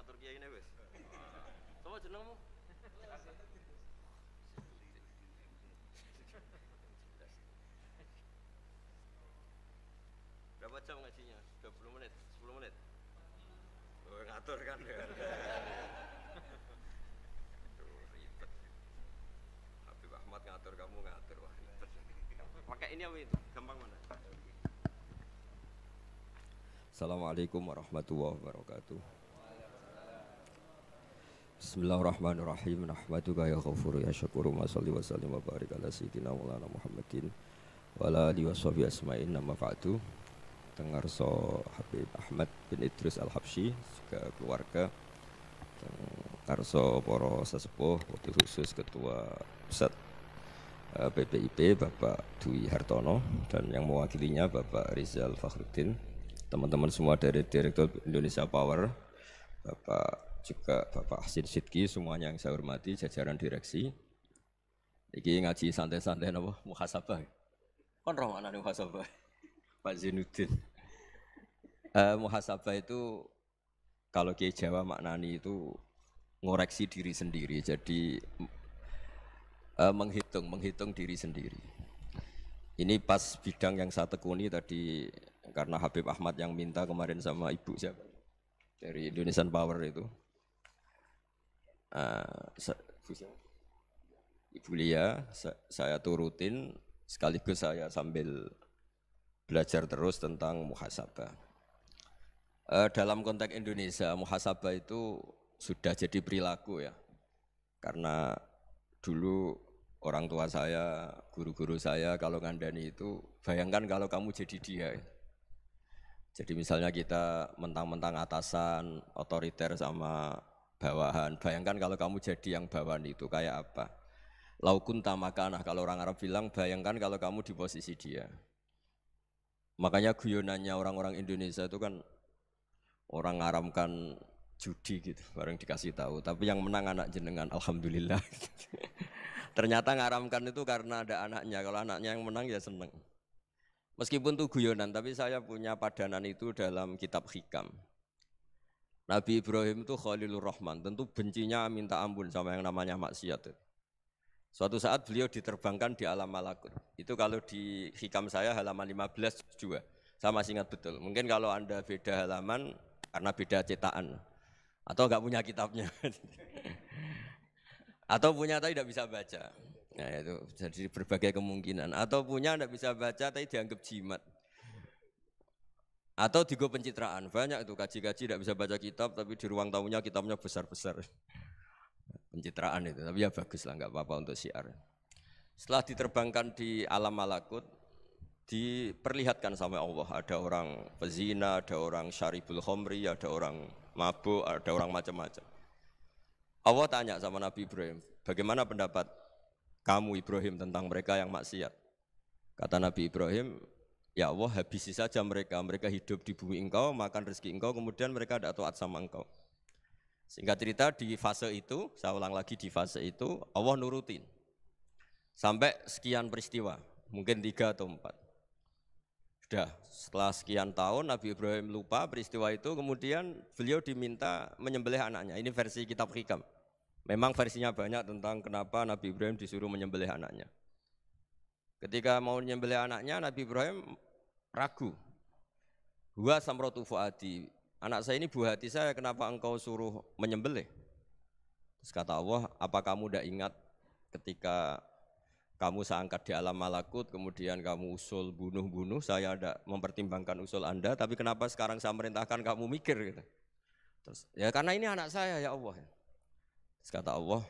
ngatur kiai ini wes. Coba jenengmu. Berapa jam ngajinya? 20 menit, 10 menit. Oh, ngatur kan ya. Aduh, ribet. Habib Ahmad ngatur, kamu ngatur, wah ribet. Pakai ini apa itu? Gampang mana? Assalamualaikum warahmatullahi wabarakatuh. Bismillahirrahmanirrahim. Nahmaduka ya ghafuru ya syakuru wa sholli wa sallim wa barik ala sayyidina Maulana Muhammadin wa ala alihi washabihi asma'in nama ba'du. Tengarso Habib Ahmad bin Idris Al-Habsyi juga keluarga. Tengarso para sesepuh waktu khusus ketua pusat BPIP Bapak Dwi Hartono dan yang mewakilinya Bapak Rizal Fakhruddin. Teman-teman semua dari Direktur Indonesia Power, Bapak juga Bapak Hasin Sidki, semuanya yang saya hormati, jajaran direksi. Iki ngaji santai-santai napa muhasabah. Kon roh maknane muhasabah. Pak Zainuddin. Muhasabah itu kalau Kiai Jawa maknani itu ngoreksi diri sendiri. Jadi menghitung diri sendiri. Ini pas bidang yang saya tekuni tadi karena Habib Ahmad yang minta kemarin sama Ibu siapa dari Indonesian Power itu. Ibu Lia, saya turutin sekaligus saya sambil belajar terus tentang muhasabah. Dalam konteks Indonesia, muhasabah itu sudah jadi perilaku ya. Karena dulu orang tua saya, guru-guru saya kalau ngandani itu, bayangkan kalau kamu jadi dia. Jadi misalnya kita mentang-mentang atasan, otoriter sama bawahan. Bayangkan kalau kamu jadi yang bawahan itu kayak apa? Laukun tamakanah, kalau orang Arab bilang, bayangkan kalau kamu di posisi dia. Makanya guyonannya orang-orang Indonesia itu kan orang ngaramkan judi gitu, bareng dikasih tahu. Tapi yang menang anak jenengan, alhamdulillah. Ternyata ngaramkan itu karena ada anaknya. Kalau anaknya yang menang ya seneng. Meskipun itu guyonan, tapi saya punya padanan itu dalam kitab Hikam. Nabi Ibrahim itu Khalilur Rahman, tentu bencinya minta ampun sama yang namanya maksiat. Suatu saat beliau diterbangkan di alam malakut. Itu kalau di Hikam saya halaman 15 juga. Saya masih ingat betul. Mungkin kalau Anda beda halaman karena beda cetakan atau enggak punya kitabnya. Atau punya tapi tidak bisa baca. Nah itu jadi berbagai kemungkinan. Atau punya tidak bisa baca tapi dianggap jimat. Atau digo pencitraan, banyak itu kaji-kaji tidak bisa baca kitab tapi di ruang tamunya kitabnya besar-besar. Pencitraan itu, tapi ya bagus lah, nggak apa-apa untuk syiar. Setelah diterbangkan di alam malakut, diperlihatkan sama Allah, ada orang pezina, ada orang syaribul khomri, ada orang mabuk, ada orang macam-macam. Allah tanya sama Nabi Ibrahim, bagaimana pendapat kamu Ibrahim tentang mereka yang maksiat? Kata Nabi Ibrahim, ya Allah habisi saja mereka hidup di bumi engkau, makan rezeki engkau, kemudian mereka tidak taat sama engkau. Singkat cerita di fase itu, saya ulang lagi di fase itu, Allah nurutin. Sampai sekian peristiwa, mungkin 3 atau 4. Sudah, setelah sekian tahun Nabi Ibrahim lupa peristiwa itu, kemudian beliau diminta menyembelih anaknya. Ini versi kitab Hikam. Memang versinya banyak tentang kenapa Nabi Ibrahim disuruh menyembelih anaknya. Ketika mau menyembelih anaknya, Nabi Ibrahim ragu. Huwa samratu fuadi. Anak saya ini buah hati saya, kenapa engkau suruh menyembelih? Terus kata Allah, apa kamu tidak ingat ketika kamu saya angkat di alam malakut, kemudian kamu usul bunuh-bunuh, saya tidak mempertimbangkan usul Anda, tapi kenapa sekarang saya merintahkan kamu mikir? Gitu. Terus, ya karena ini anak saya ya Allah. Terus kata Allah,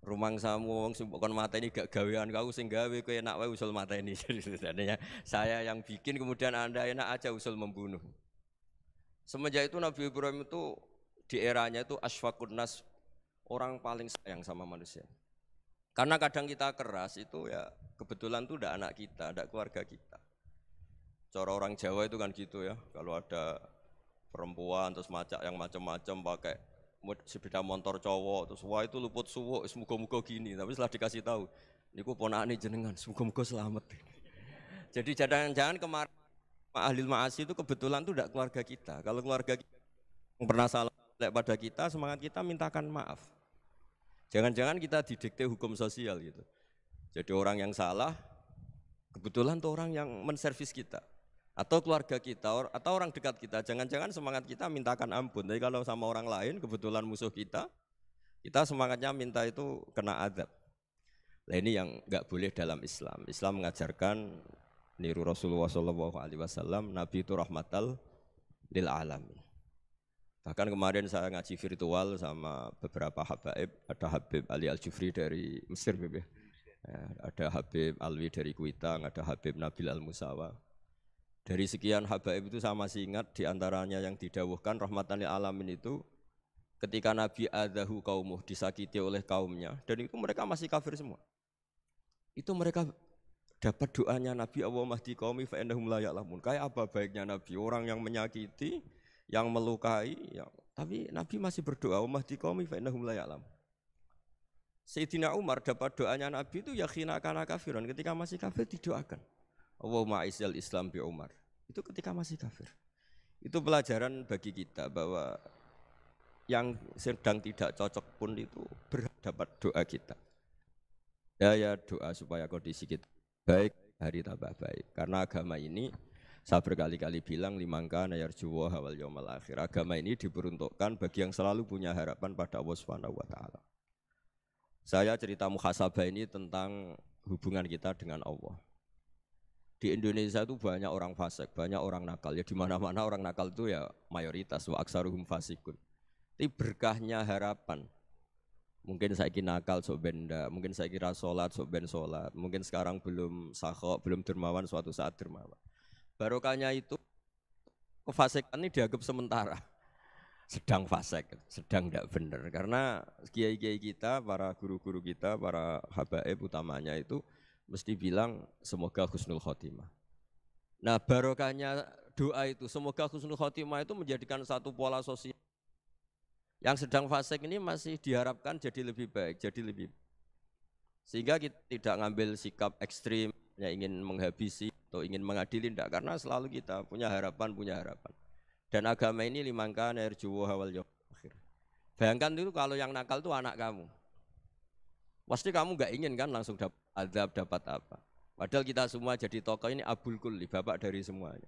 rumangsamu wong sing kon mateni gak gawean kau sing gawe kowe enak wae usul mateni. Jadi saya yang bikin kemudian Anda enak aja usul membunuh. Semenjak itu Nabi Ibrahim itu di eranya itu asfaqun nas, orang paling sayang sama manusia. Karena kadang kita keras itu ya kebetulan itu udah anak kita, ada keluarga kita. Cara orang Jawa itu kan gitu ya, kalau ada perempuan terus macak yang macam-macam pakai sepeda motor cowok terus wah itu luput suwuk semoga-moga gini, tapi setelah dikasih tahu niku ponakane jenengan semoga-moga selamat. Jadi jangan-jangan kemarin ahli ma'asi itu kebetulan itu tidak keluarga kita. Kalau keluarga kita yang pernah salah pada kita, semangat kita mintakan maaf. Jangan-jangan kita didikte hukum sosial gitu. Jadi orang yang salah, kebetulan tuh orang yang menservis kita. Atau keluarga kita, atau orang dekat kita. Jangan-jangan semangat kita mintakan ampun. Tapi kalau sama orang lain, kebetulan musuh kita semangatnya minta itu kena adab. Nah ini yang enggak boleh dalam Islam. Islam mengajarkan niru Rasulullah SAW, Nabi itu rahmatal lil alamin. Bahkan kemarin saya ngaji virtual sama beberapa habaib, ada Habib Ali Al-Jufri dari Mesir, ya, ada Habib Alwi dari Kuitang, ada Habib Nabil Al-Musawa. Dari sekian habaib itu saya masih ingat diantaranya yang didawuhkan rahmatan lil alamin itu ketika Nabi adahu kaumuh, disakiti oleh kaumnya, dan itu mereka masih kafir semua. Itu mereka dapat doanya Nabi Allahumma hdi qaumi fa innahum la ya'lamun. Kayak apa baiknya Nabi, orang yang menyakiti, yang melukai, tapi Nabi masih berdoa Allahumma hdi qaumi fa innahum la ya'lamun. Sayyidina Umar dapat doanya Nabi itu yakhina kana kafiran, ketika masih kafir didoakan Allahumma aizzal Islam bi Umar. Itu ketika masih kafir. Itu pelajaran bagi kita bahwa yang sedang tidak cocok pun itu berdapat doa kita. Ya doa supaya kondisi kita baik, hari tambah baik. Karena agama ini saya berkali-kali bilang limangka nayarjuwa wal yaumal akhir. Agama ini diperuntukkan bagi yang selalu punya harapan pada Allah Subhanahu wa taala. Saya cerita muhasabah ini tentang hubungan kita dengan Allah. Di Indonesia itu banyak orang fasik, banyak orang nakal. Ya di mana-mana orang nakal itu ya mayoritas wa aksaruhum fasikun. Tapi berkahnya harapan. Mungkin saya kira nakal sok benda, mungkin saya kira sholat sok ben sholat, mungkin sekarang belum sakhok, belum dermawan, suatu saat dermawan. Barokahnya itu kefasikan ini dianggap sementara, sedang fasik, sedang tidak benar. Karena kiai-kiai kita, para guru-guru kita, para habaib utamanya itu mesti bilang semoga husnul khotimah. Nah barokahnya doa itu, semoga husnul khotimah itu menjadikan satu pola sosial. Yang sedang fasik ini masih diharapkan jadi lebih baik, jadi lebih. Sehingga kita tidak ngambil sikap ekstrim, yang ingin menghabisi atau ingin mengadili, tidak. Karena selalu kita punya harapan. Dan agama ini limangka narjuwa wal yaumil akhir. Bayangkan itu kalau yang nakal itu anak kamu. Pasti kamu nggak ingin kan langsung dapat azab, dapat apa. Padahal kita semua jadi tokoh ini abul kulli, bapak dari semuanya.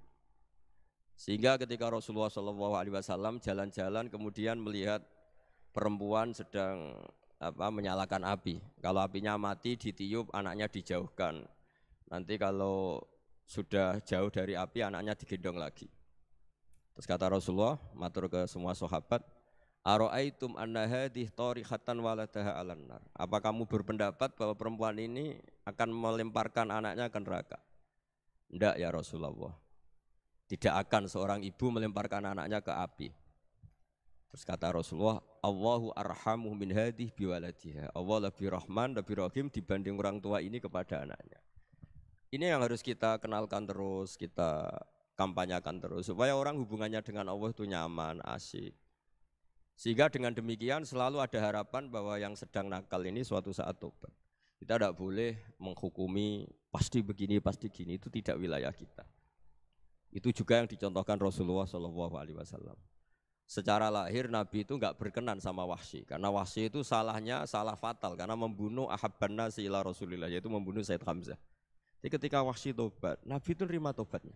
Sehingga ketika Rasulullah SAW jalan-jalan kemudian melihat perempuan sedang menyalakan api. Kalau apinya mati ditiup, anaknya dijauhkan. Nanti kalau sudah jauh dari api, anaknya digendong lagi. Terus kata Rasulullah, matur ke semua sahabat, Aro'aitum anna hadih tarihatan waladaha alan nar. Apa kamu berpendapat bahwa perempuan ini akan melemparkan anaknya ke neraka? Tidak ya Rasulullah. Tidak akan seorang ibu melemparkan anaknya ke api. Terus kata Rasulullah, Allahu arhamu min hadih biwaladiha. Allah lebih rahman, lebih rahim dibanding orang tua ini kepada anaknya. Ini yang harus kita kenalkan terus, kita kampanyakan terus. Supaya orang hubungannya dengan Allah itu nyaman, asik. Sehingga dengan demikian selalu ada harapan bahwa yang sedang nakal ini suatu saat tobat. Kita tidak boleh menghukumi pasti begini, pasti gini. Itu tidak wilayah kita. Itu juga yang dicontohkan Rasulullah SAW. Secara lahir Nabi itu enggak berkenan sama Wahsy, karena Wahsy itu salahnya salah fatal karena membunuh ahabban nasi ila Rasulillah, yaitu membunuh Sayyid Hamzah. Jadi ketika Wahsy tobat, Nabi itu terima tobatnya.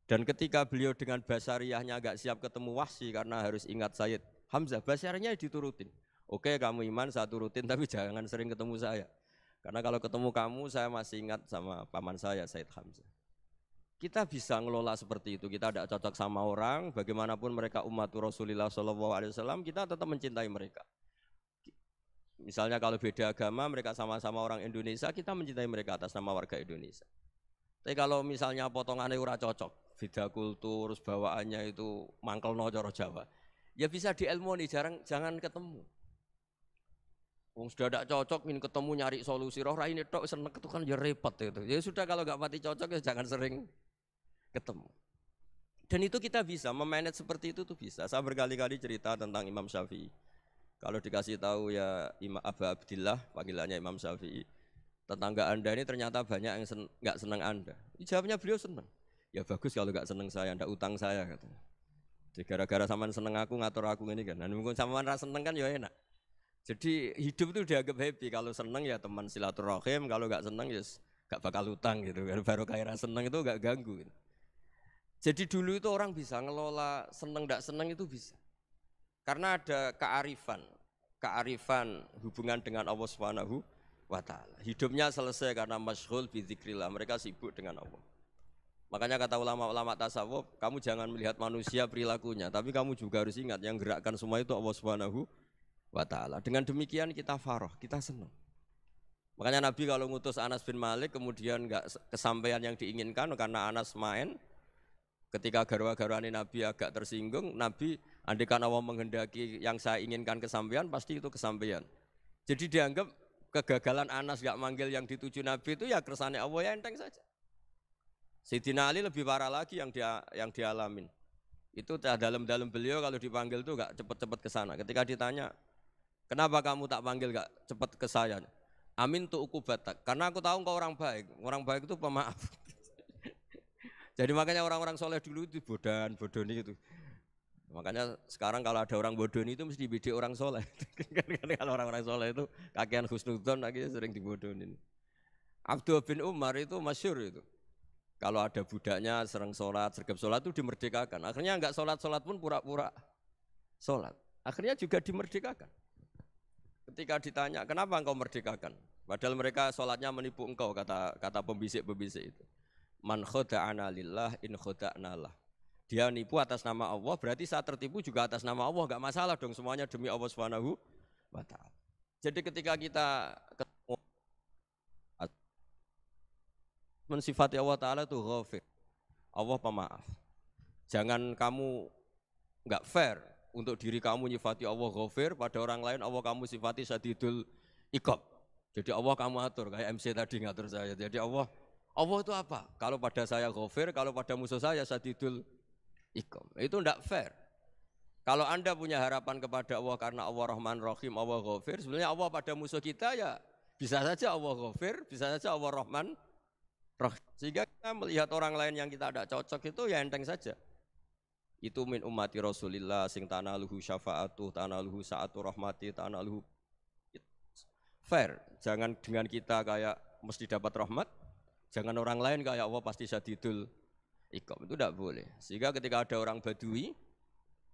Dan ketika beliau dengan basariyahnya enggak siap ketemu Wahsy karena harus ingat Sayyid Hamzah, basariyahnya diturutin. Oke, kamu iman, saya turutin, tapi jangan sering ketemu saya. Karena kalau ketemu kamu, saya masih ingat sama paman saya Sayyid Hamzah. Kita bisa ngelola seperti itu. Kita tidak cocok sama orang, bagaimanapun mereka umat Rasulullah SAW, kita tetap mencintai mereka. Misalnya kalau beda agama, mereka sama-sama orang Indonesia, kita mencintai mereka atas nama warga Indonesia. Tapi kalau misalnya potongannya ora cocok, beda kultur, bawaannya itu mangkelno cara Jawa, ya bisa diilmoni, jangan ketemu. Wong sudah tidak cocok, ingin ketemu nyari solusi. Roh ini tok seneng itu kan ya repot itu. Ya sudah kalau nggak mati cocok ya jangan sering ketemu. Dan itu kita bisa memanage seperti itu tuh bisa. Saya berkali-kali cerita tentang Imam Syafi'i. Kalau dikasih tahu ya Imam Abu Abdillah, panggilannya Imam Syafi'i, tetangga Anda ini ternyata banyak yang nggak senang Anda. Jawabnya beliau senang. Ya bagus kalau nggak senang saya, ndak utang saya katanya. Jadi gara-gara sampean seneng aku ngatur aku ini kan. Dan mungkin sampean rasa seneng kan ya enak. Jadi hidup itu dianggap happy. Kalau seneng ya teman silaturahim, kalau nggak seneng ya nggak bakal utang gitu. Baru kayak seneng itu nggak ganggu. Gitu. Jadi dulu itu orang bisa ngelola seneng nggak seneng itu bisa. Karena ada kearifan hubungan dengan Allah Subhanahu wa taala. Hidupnya selesai karena masyghul bi dzikrillah. Mereka sibuk dengan Allah. Makanya kata ulama-ulama tasawuf, kamu jangan melihat manusia perilakunya, tapi kamu juga harus ingat yang gerakkan semua itu Allah Subhanahu wa taala. Dengan demikian kita farah, kita senang. Makanya Nabi kalau ngutus Anas bin Malik kemudian enggak kesampaian yang diinginkan karena Anas main, ketika garwa-garwani Nabi agak tersinggung, Nabi andaikan Allah menghendaki yang saya inginkan kesampaian, pasti itu kesampaian. Jadi dianggap kegagalan Anas enggak manggil yang dituju Nabi itu ya kersane Allah ya enteng saja. Sayyidina Ali lebih parah lagi yang dialamin. Itu dalam beliau kalau dipanggil tuh enggak cepat-cepat ke sana. Ketika ditanya, "Kenapa kamu tak panggil enggak cepat ke saya?" "Amin tu ukubatak." Karena aku tahu engkau orang baik. Orang baik itu pemaaf. Jadi makanya orang-orang soleh dulu itu bodoni gitu. Makanya sekarang kalau ada orang bodoni itu mesti bidik orang soleh. Kalau orang-orang soleh itu kakean husnudzon akhirnya sering dibodonin. Abdul bin Umar itu masyhur itu. Kalau ada budaknya sering sholat, sergap sholat itu dimerdekakan. Akhirnya enggak sholat pun pura-pura sholat. Akhirnya juga dimerdekakan. Ketika ditanya, kenapa engkau merdekakan? Padahal mereka sholatnya menipu engkau, kata pembisik-pembisik itu. Man khoda'ana lillah in khoda'na lah. Dia nipu atas nama Allah, berarti saat tertipu juga atas nama Allah. Enggak masalah dong, semuanya demi Allah Subhanahu wa ta'ala. Jadi ketika kita mensifati Allah Ta'ala itu ghafir, Allah pemaaf. Jangan kamu enggak fair untuk diri kamu nyifati Allah ghafir, pada orang lain Allah kamu sifati syadidul iqab. Jadi Allah kamu atur, kayak MC tadi ngatur saya. Jadi Allah itu apa? Kalau pada saya ghafir, kalau pada musuh saya syadidul iqab. Itu enggak fair. Kalau Anda punya harapan kepada Allah karena Allah Rahman Rahim, Allah ghafir, sebenarnya Allah pada musuh kita ya bisa saja Allah ghafir, bisa saja Allah Rahman Rahim. Sehingga kita melihat orang lain yang kita tidak cocok itu ya enteng saja. Itu min ummati Rasulillah sing tanaluhu syafa'atu, tanaluhu sa'atu rahmati, tanaluhu fair. Jangan dengan kita kayak mesti dapat rahmat, jangan orang lain kayak Allah pasti syadidul iqab. Itu tidak boleh. Sehingga ketika ada orang Badui,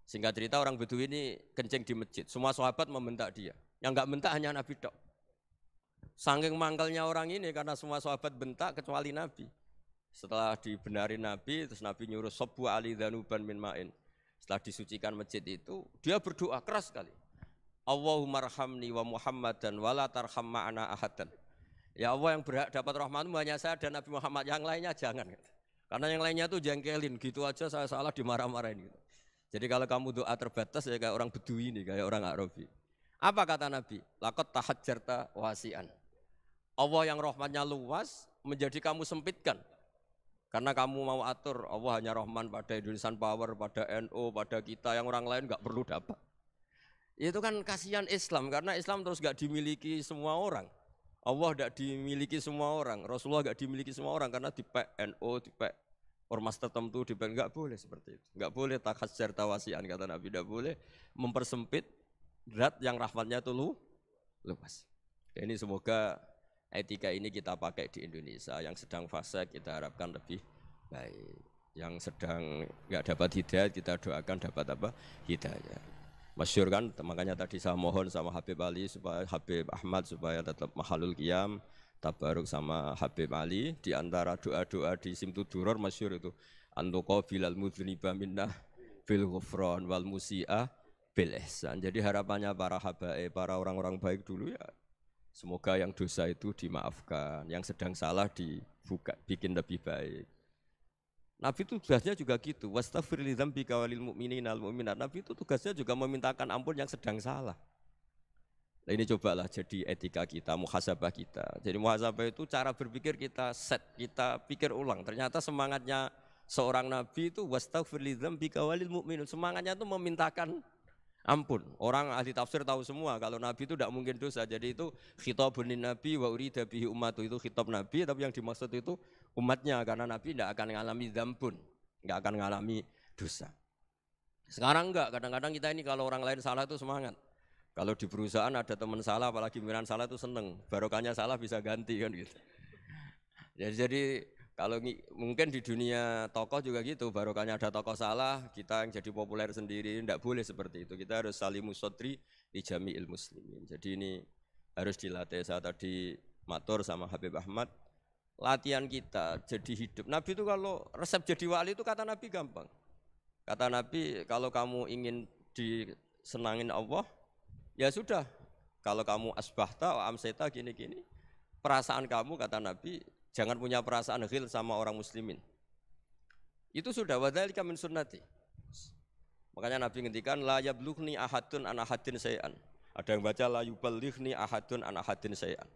singkat cerita orang Badui ini kencing di masjid, semua sahabat membentak dia. Yang enggak bentak hanya Nabi tok. Saking mangkalnya orang ini karena semua sahabat bentak kecuali Nabi. Setelah dibenarin Nabi, terus Nabi nyuruh sabbu ali dhanuban min ma'in. Setelah disucikan masjid itu, dia berdoa keras sekali. Allahumma arhamni wa Muhammadan wa la tarham ma'ana ahadan. Ya Allah yang berhak dapat rahmatmu hanya saya dan Nabi Muhammad, yang lainnya jangan. Karena yang lainnya tuh jengkelin, gitu aja saya salah dimarah-marahin gitu. Jadi kalau kamu doa terbatas ya kayak orang Bedui ini, kayak orang Arabi. Apa kata Nabi? Laqad tahajjarta wasi'an. Allah yang rahmatnya luas menjadi kamu sempitkan. Karena kamu mau atur Allah hanya Rahman pada Indonesian Power, pada NU, pada kita yang orang lain enggak perlu dapat. Itu kan kasihan Islam karena Islam terus enggak dimiliki semua orang. Allah enggak dimiliki semua orang, Rasulullah enggak dimiliki semua orang karena dipek NU, dipek ormas tertentu, dipek enggak boleh seperti itu. Enggak boleh takhasyar tawasian kata Nabi, enggak boleh mempersempit zat yang rahmatnya itu luas. Ini semoga etika ini kita pakai di Indonesia. Yang sedang fase kita harapkan lebih baik. Yang sedang enggak dapat hidayah kita doakan dapat apa? Hidayah. Masyhur kan, makanya tadi saya mohon sama Habib Ali supaya Habib Ahmad supaya tetap mahalul qiyam, tabaruk sama Habib Ali di antara doa-doa di Simtud Duror masyhur itu antuqa bilal mudhniba minnah bil ghufran wal musi'ah bil ihsan. Jadi harapannya para habaib, para orang-orang baik dulu ya semoga yang dosa itu dimaafkan, yang sedang salah dibuka, bikin lebih baik. Nabi itu tugasnya juga gitu. Wastaghfir li dzambika walil mu'minina wal mu'minat. Nabi itu tugasnya juga memintakan ampun yang sedang salah. Nah ini cobalah jadi etika kita, muhasabah kita. Jadi muhasabah itu cara berpikir kita set, kita pikir ulang. Ternyata semangatnya seorang nabi itu wastaghfir li dzambika walil mu'minun. Semangatnya itu memintakan ampun. Orang ahli tafsir tahu semua kalau Nabi itu tidak mungkin dosa. Jadi itu khitabun Nabi wa urida bihi ummatu, itu khitab Nabi, tapi yang dimaksud itu umatnya karena Nabi tidak akan mengalami dzambun, tidak akan mengalami dosa. Sekarang enggak, kadang-kadang kita ini kalau orang lain salah itu semangat. Kalau di perusahaan ada teman salah, apalagi pimpinan salah itu seneng. Barokahnya salah bisa ganti kan gitu. Jadi kalau mungkin di dunia tokoh juga gitu, barokahnya ada tokoh salah, kita yang jadi populer sendiri, tidak boleh seperti itu. Kita harus salimus sodri di jami'il muslimin. Jadi ini harus dilatih. Saya tadi matur sama Habib Ahmad, latihan kita jadi hidup. Nabi itu kalau resep jadi wali itu kata Nabi gampang. Kata Nabi, kalau kamu ingin disenangin Allah, ya sudah. Kalau kamu asbahta, amseta, gini-gini, perasaan kamu kata Nabi, jangan punya perasaan ghil sama orang muslimin. Itu sudah wadzalika min sunnati. Makanya Nabi ngendikan la yablughni ahadun an ahadin syai'an. Ada yang baca la yuballighni ahadun an ahadin syai'an.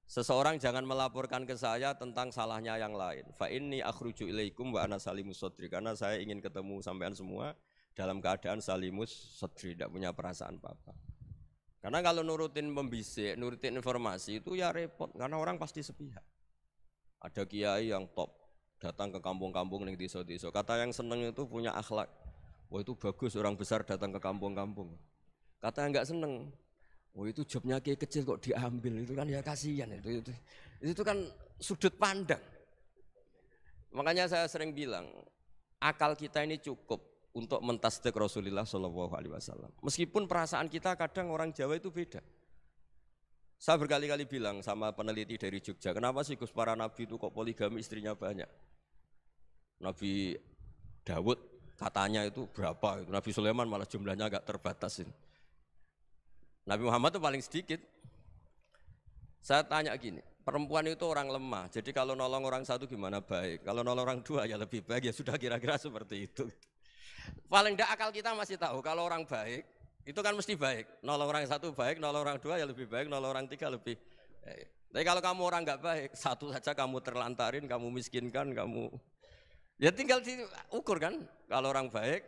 Seseorang jangan melaporkan ke saya tentang salahnya yang lain. Fa inni akhruju ilaikum wa ana salimus sadri, karena saya ingin ketemu sampean semua dalam keadaan salimus sadri, tidak punya perasaan apa-apa. Karena kalau nurutin pembisik, nurutin informasi itu ya repot, karena orang pasti sepihak. Ada kiai yang top, datang ke kampung-kampung ning desa-desa. Kata yang seneng itu punya akhlak. Wah itu bagus orang besar datang ke kampung-kampung. Kata yang enggak seneng, wah itu jobnya kiai kecil kok diambil, itu kan ya kasihan itu kan sudut pandang. Makanya saya sering bilang, akal kita ini cukup untuk mentasdik Rasulullah SAW. Meskipun perasaan kita kadang orang Jawa itu beda. Saya berkali-kali bilang sama peneliti dari Jogja, kenapa sih Gus para nabi itu kok poligami istrinya banyak? Nabi Dawud katanya itu berapa? Nabi Sulaiman malah jumlahnya agak terbatas. Nabi Muhammad itu paling sedikit. Saya tanya gini, perempuan itu orang lemah, jadi kalau nolong orang satu gimana baik? Kalau nolong orang dua ya lebih baik, ya sudah kira-kira seperti itu. Paling tidak akal kita masih tahu kalau orang baik, itu kan mesti baik. Nolong orang satu baik, nolong orang dua ya lebih baik, nolong orang tiga lebih baik. Tapi kalau kamu orang nggak baik, satu saja kamu terlantarin, kamu miskinkan, kamu ya tinggal diukur kan. Kalau orang baik,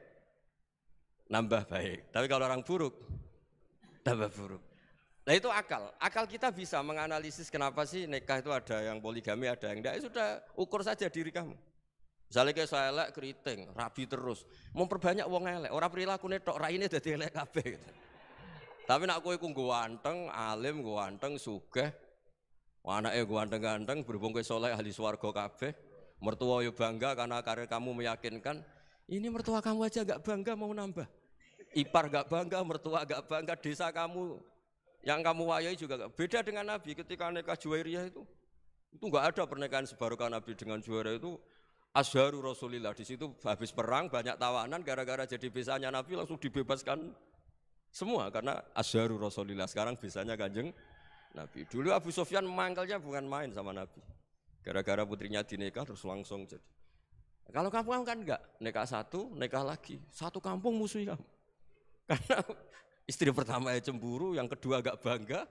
nambah baik. Tapi kalau orang buruk, tambah buruk. Nah itu akal. Akal kita bisa menganalisis kenapa sih nikah itu ada yang poligami, ada yang enggak. Ya sudah, ukur saja diri kamu. Misalnya kayak saya elek keriting, rabi terus, memperbanyak wong elek, orang perilaku netok, raine dadi elek kabeh. Tapi nak kowe ku ganteng, alim, ganteng, sugih, anake ganteng-ganteng, berhubung kowe saleh ahli swarga kabeh, mertua yo bangga karena karir kamu meyakinkan. Ini mertua kamu aja enggak bangga mau nambah. Ipar enggak bangga, mertua enggak bangga, desa kamu yang kamu wayai juga enggak. Beda dengan Nabi ketika nikah Juwairiyah itu enggak ada pernikahan sebarokah Nabi dengan Juwairiyah itu. Azharu Rasulillah, di situ habis perang banyak tawanan, gara-gara jadi besanya Nabi langsung dibebaskan semua karena Azharu Rasulillah. Sekarang besanya Kanjeng Nabi. Dulu Abu Sufyan mangkelnya bukan main sama Nabi, gara-gara putrinya dinikah terus langsung jadi. Kalau kamu kan enggak, nikah satu, nikah lagi, satu kampung musuhi kamu. Karena istri pertama ya cemburu, yang kedua agak bangga.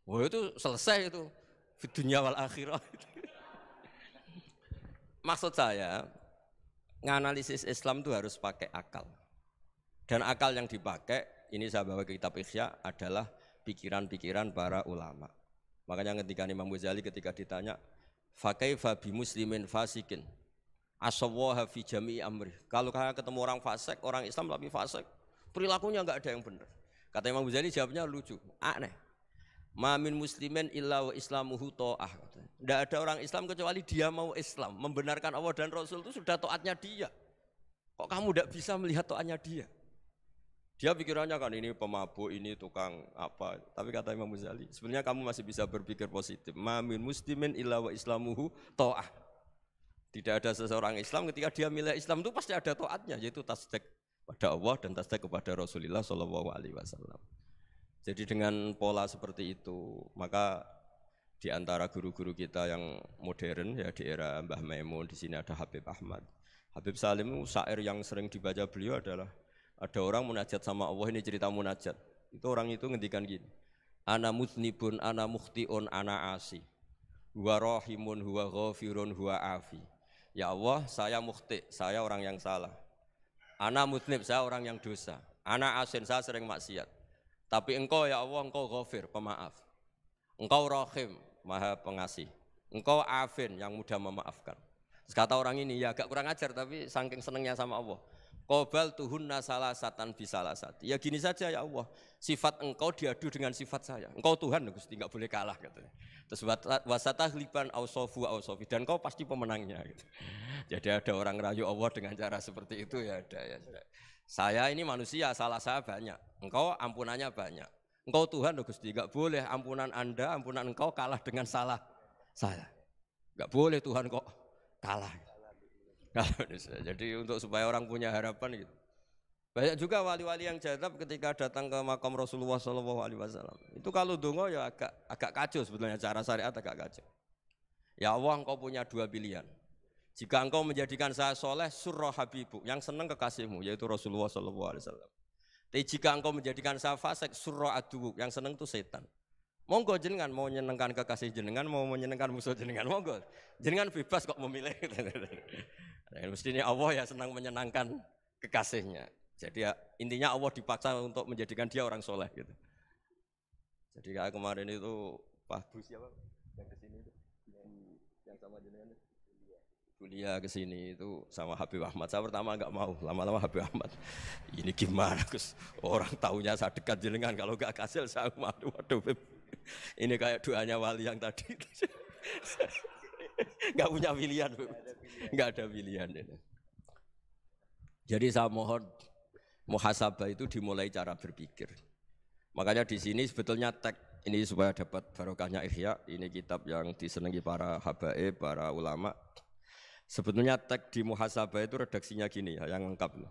Wah itu selesai itu, di dunia wal akhirah. Maksud saya, nganalisis Islam itu harus pakai akal. Dan akal yang dipakai, ini saya bawa ke kitab Ihya, adalah pikiran-pikiran para ulama. Makanya ketika Imam Ghazali ketika ditanya, fakaifa bi muslimin fasikin asawwaha fi jami'i amri. Kalau ketemu orang fasik, orang Islam tapi fasik, perilakunya enggak ada yang benar. Kata Imam Ghazali jawabnya lucu, aneh. Ma min muslimin illa wa islamuhu ta'ah. Tidak ada orang Islam kecuali dia mau Islam, membenarkan Allah dan Rasul itu sudah taatnya dia. Kok kamu tidak bisa melihat taatnya dia? Dia pikirannya kan ini pemabuk, ini tukang apa. Tapi kata Imam Ghazali, sebenarnya kamu masih bisa berpikir positif. Ma min muslimin illa wa islamuhu ta'ah. Tidak ada seseorang Islam ketika dia milih Islam itu pasti ada taatnya, yaitu tasdik pada Allah dan tasdik kepada Rasulullah SAW. Jadi dengan pola seperti itu, maka di antara guru-guru kita yang modern ya di era Mbah Maimun, di sini ada Habib Ahmad. Habib Salim syair yang sering dibaca beliau adalah ada orang munajat sama Allah, ini cerita munajat. Itu orang itu ngendikan gini. Ana mutnibun, ana mukhtiun, ana asi. Huwa rahimun, huwa ghafirun, huwa afi. Ya Allah, saya mukhti, saya orang yang salah. Ana mutnib, saya orang yang dosa. Ana asin, saya sering maksiat. Tapi engkau ya Allah, engkau ghafir, pemaaf. Engkau rahim, maha pengasih. Engkau afin, yang mudah memaafkan. Terus kata orang ini, ya agak kurang ajar tapi saking senengnya sama Allah. Qobal tuhunna salasatan bisalasati. Ya gini saja ya Allah, sifat engkau diadu dengan sifat saya. Engkau Tuhan Gusti, enggak boleh kalah katanya. Terus wasatahliban ausofu ausofi, dan engkau pasti pemenangnya gitu. Jadi ada orang rayu Allah dengan cara seperti itu ya ada ya. Saya ini manusia, salah saya banyak. Engkau ampunannya banyak. Engkau Tuhan Gusti, enggak boleh ampunan Anda, ampunan engkau kalah dengan salah saya. Enggak boleh Tuhan kok kalah. Jadi untuk supaya orang punya harapan gitu. Banyak juga wali-wali yang jadab ketika datang ke makam Rasulullah SAW. Itu kalau dongo ya agak kacau sebetulnya, cara syariat agak kacau. Ya Allah, engkau punya dua pilihan. Jika engkau menjadikan saya soleh, surah habibu, yang senang kekasihmu, yaitu Rasulullah SAW. Tapi jika engkau menjadikan saya fasik, surah adubu, yang senang itu setan. Monggo jenengan mau menyenangkan kekasih jenengan, mau menyenangkan musuh jenengan, monggo. Jenengan bebas kok memilih. Nah, mestinya Allah ya senang menyenangkan kekasihnya. Jadi ya, intinya Allah dipaksa untuk menjadikan dia orang soleh gitu. Jadi kayak kemarin itu Pak Bu siapa yang kesini itu, yang sama jenengan kuliah kesini itu sama Habib Ahmad. Saya pertama enggak mau, lama-lama Habib Ahmad. Ini gimana Gus? Orang taunya saya dekat jenengan, kalau enggak kasil saya waduh. Ini kayak doanya wali yang tadi. Enggak punya pilihan, enggak ada pilihan. Jadi saya mohon muhasabah itu dimulai cara berpikir. Makanya di sini sebetulnya teks ini supaya dapat barokahnya Ihya, ini kitab yang disenangi para habaib, para ulama. Sebetulnya teks di muhasabah itu redaksinya gini ya, yang lengkap.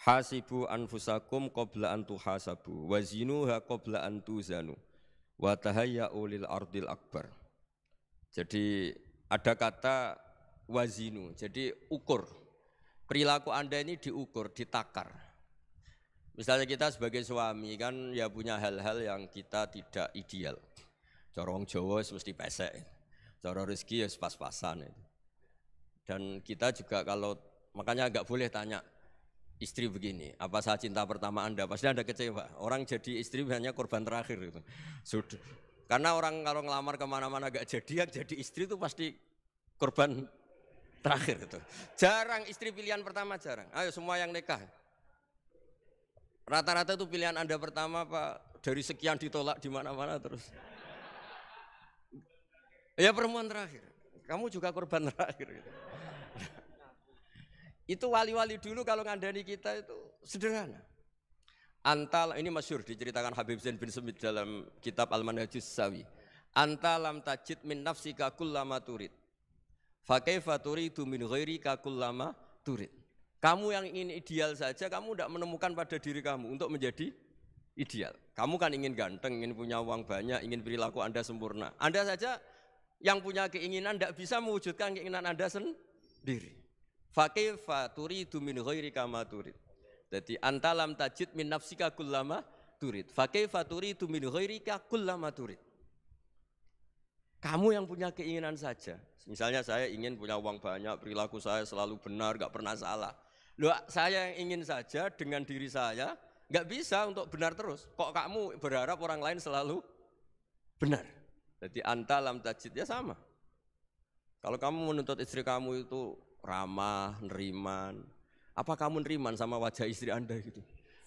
Hasibu anfusakum qabla an tuhasabu, wazinuha qabla an tuzanu, wa tahayya'u lil ardil akbar. Jadi ada kata wazinu, jadi ukur. Perilaku Anda ini diukur, ditakar. Misalnya kita sebagai suami kan ya punya hal-hal yang kita tidak ideal. Cara wong Jawa mesti pesek. Cara rezeki ya pas-pasan itu. Dan kita juga kalau makanya enggak boleh tanya istri begini, apa saya cinta pertama Anda? Pasti Anda kecewa. Orang jadi istri hanya korban terakhir itu. Sudah. Karena orang kalau ngelamar kemana-mana enggak jadi, yang jadi istri itu pasti korban terakhir itu. Jarang istri pilihan pertama, jarang. Ayo semua yang nikah. Rata-rata itu pilihan Anda pertama Pak, dari sekian ditolak di mana-mana terus. Ya perempuan terakhir. Kamu juga korban terakhir gitu. Itu wali-wali dulu kalau ngandani kita itu sederhana. Antal ini masyhur diceritakan Habib Zain bin Semit dalam kitab Al-Manhajus Sawi. Anta lam tajid min nafsika kullama turid. Fa kaifa turidu min ghairika kullama turid. Kamu yang ingin ideal saja, kamu tidak menemukan pada diri kamu untuk menjadi ideal. Kamu kan ingin ganteng, ingin punya uang banyak, ingin perilaku Anda sempurna. Anda saja yang punya keinginan tidak bisa mewujudkan keinginan Anda sendiri. Fa kaifa turidu min ghairika ma turid. Jadi anta lam tajid min nafsika kullama turid. Fa kaifa turidu min ghairika kullama turid. Kamu yang punya keinginan saja. Misalnya saya ingin punya uang banyak, perilaku saya selalu benar, enggak pernah salah. Loh, saya yang ingin saja dengan diri saya, enggak bisa untuk benar terus. Kok kamu berharap orang lain selalu benar? Jadi anta lam tajid ya sama. Kalau kamu menuntut istri kamu itu ramah, neriman, apa kamu neriman sama wajah istri Anda gitu?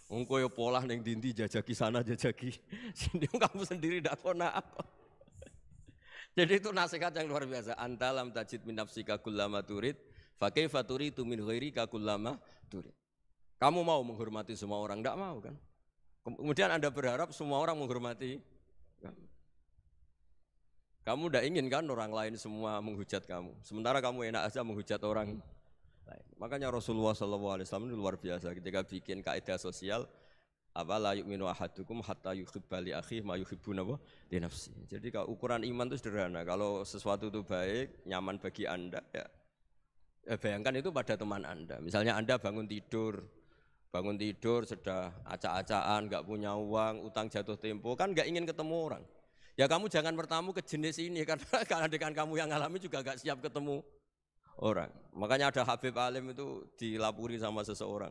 Engko yo pola ning ndi jajaki sana jajaki sini, kamu sendiri ndak pernah apa. Jadi itu nasihat yang luar biasa. Anta lam tajid min nafsika kullama turid, fa kaifa turidu min ghairika kullama turid. Kamu mau menghormati semua orang, enggak mau kan? Kemudian Anda berharap semua orang menghormati kamu. Kamu tidak ingin kan orang lain semua menghujat kamu. Sementara kamu enak aja menghujat orang lain. Makanya Rasulullah SAW itu luar biasa ketika bikin kaidah sosial. Apa la yu'minu ahadukum hatta yuhibba li akhihi ma yuhibbu li nafsi. Jadi kalau ukuran iman itu sederhana. Kalau sesuatu itu baik, nyaman bagi Anda, ya bayangkan itu pada teman Anda. Misalnya Anda bangun tidur sudah acak-acakan, enggak punya uang, utang jatuh tempo, kan enggak ingin ketemu orang. Ya kamu jangan bertamu ke jenis ini karena dengan kamu yang alami juga gak siap ketemu orang. Makanya ada Habib Alim itu dilapuri sama seseorang.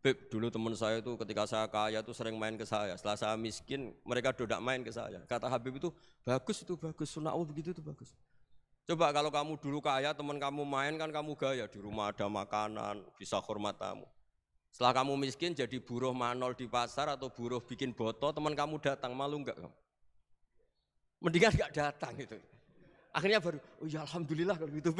Beb, dulu teman saya itu ketika saya kaya itu sering main ke saya. Setelah saya miskin, mereka tidak main ke saya. Kata Habib itu bagus, sunnah Allah begitu itu bagus. Coba kalau kamu dulu kaya, teman kamu main kan kamu gaya, di rumah ada makanan, bisa hormat tamu. Setelah kamu miskin jadi buruh manol di pasar atau buruh bikin boto, teman kamu datang, malu enggak kamu? Mendingan enggak datang gitu. Akhirnya baru, oh ya alhamdulillah kalau gitu.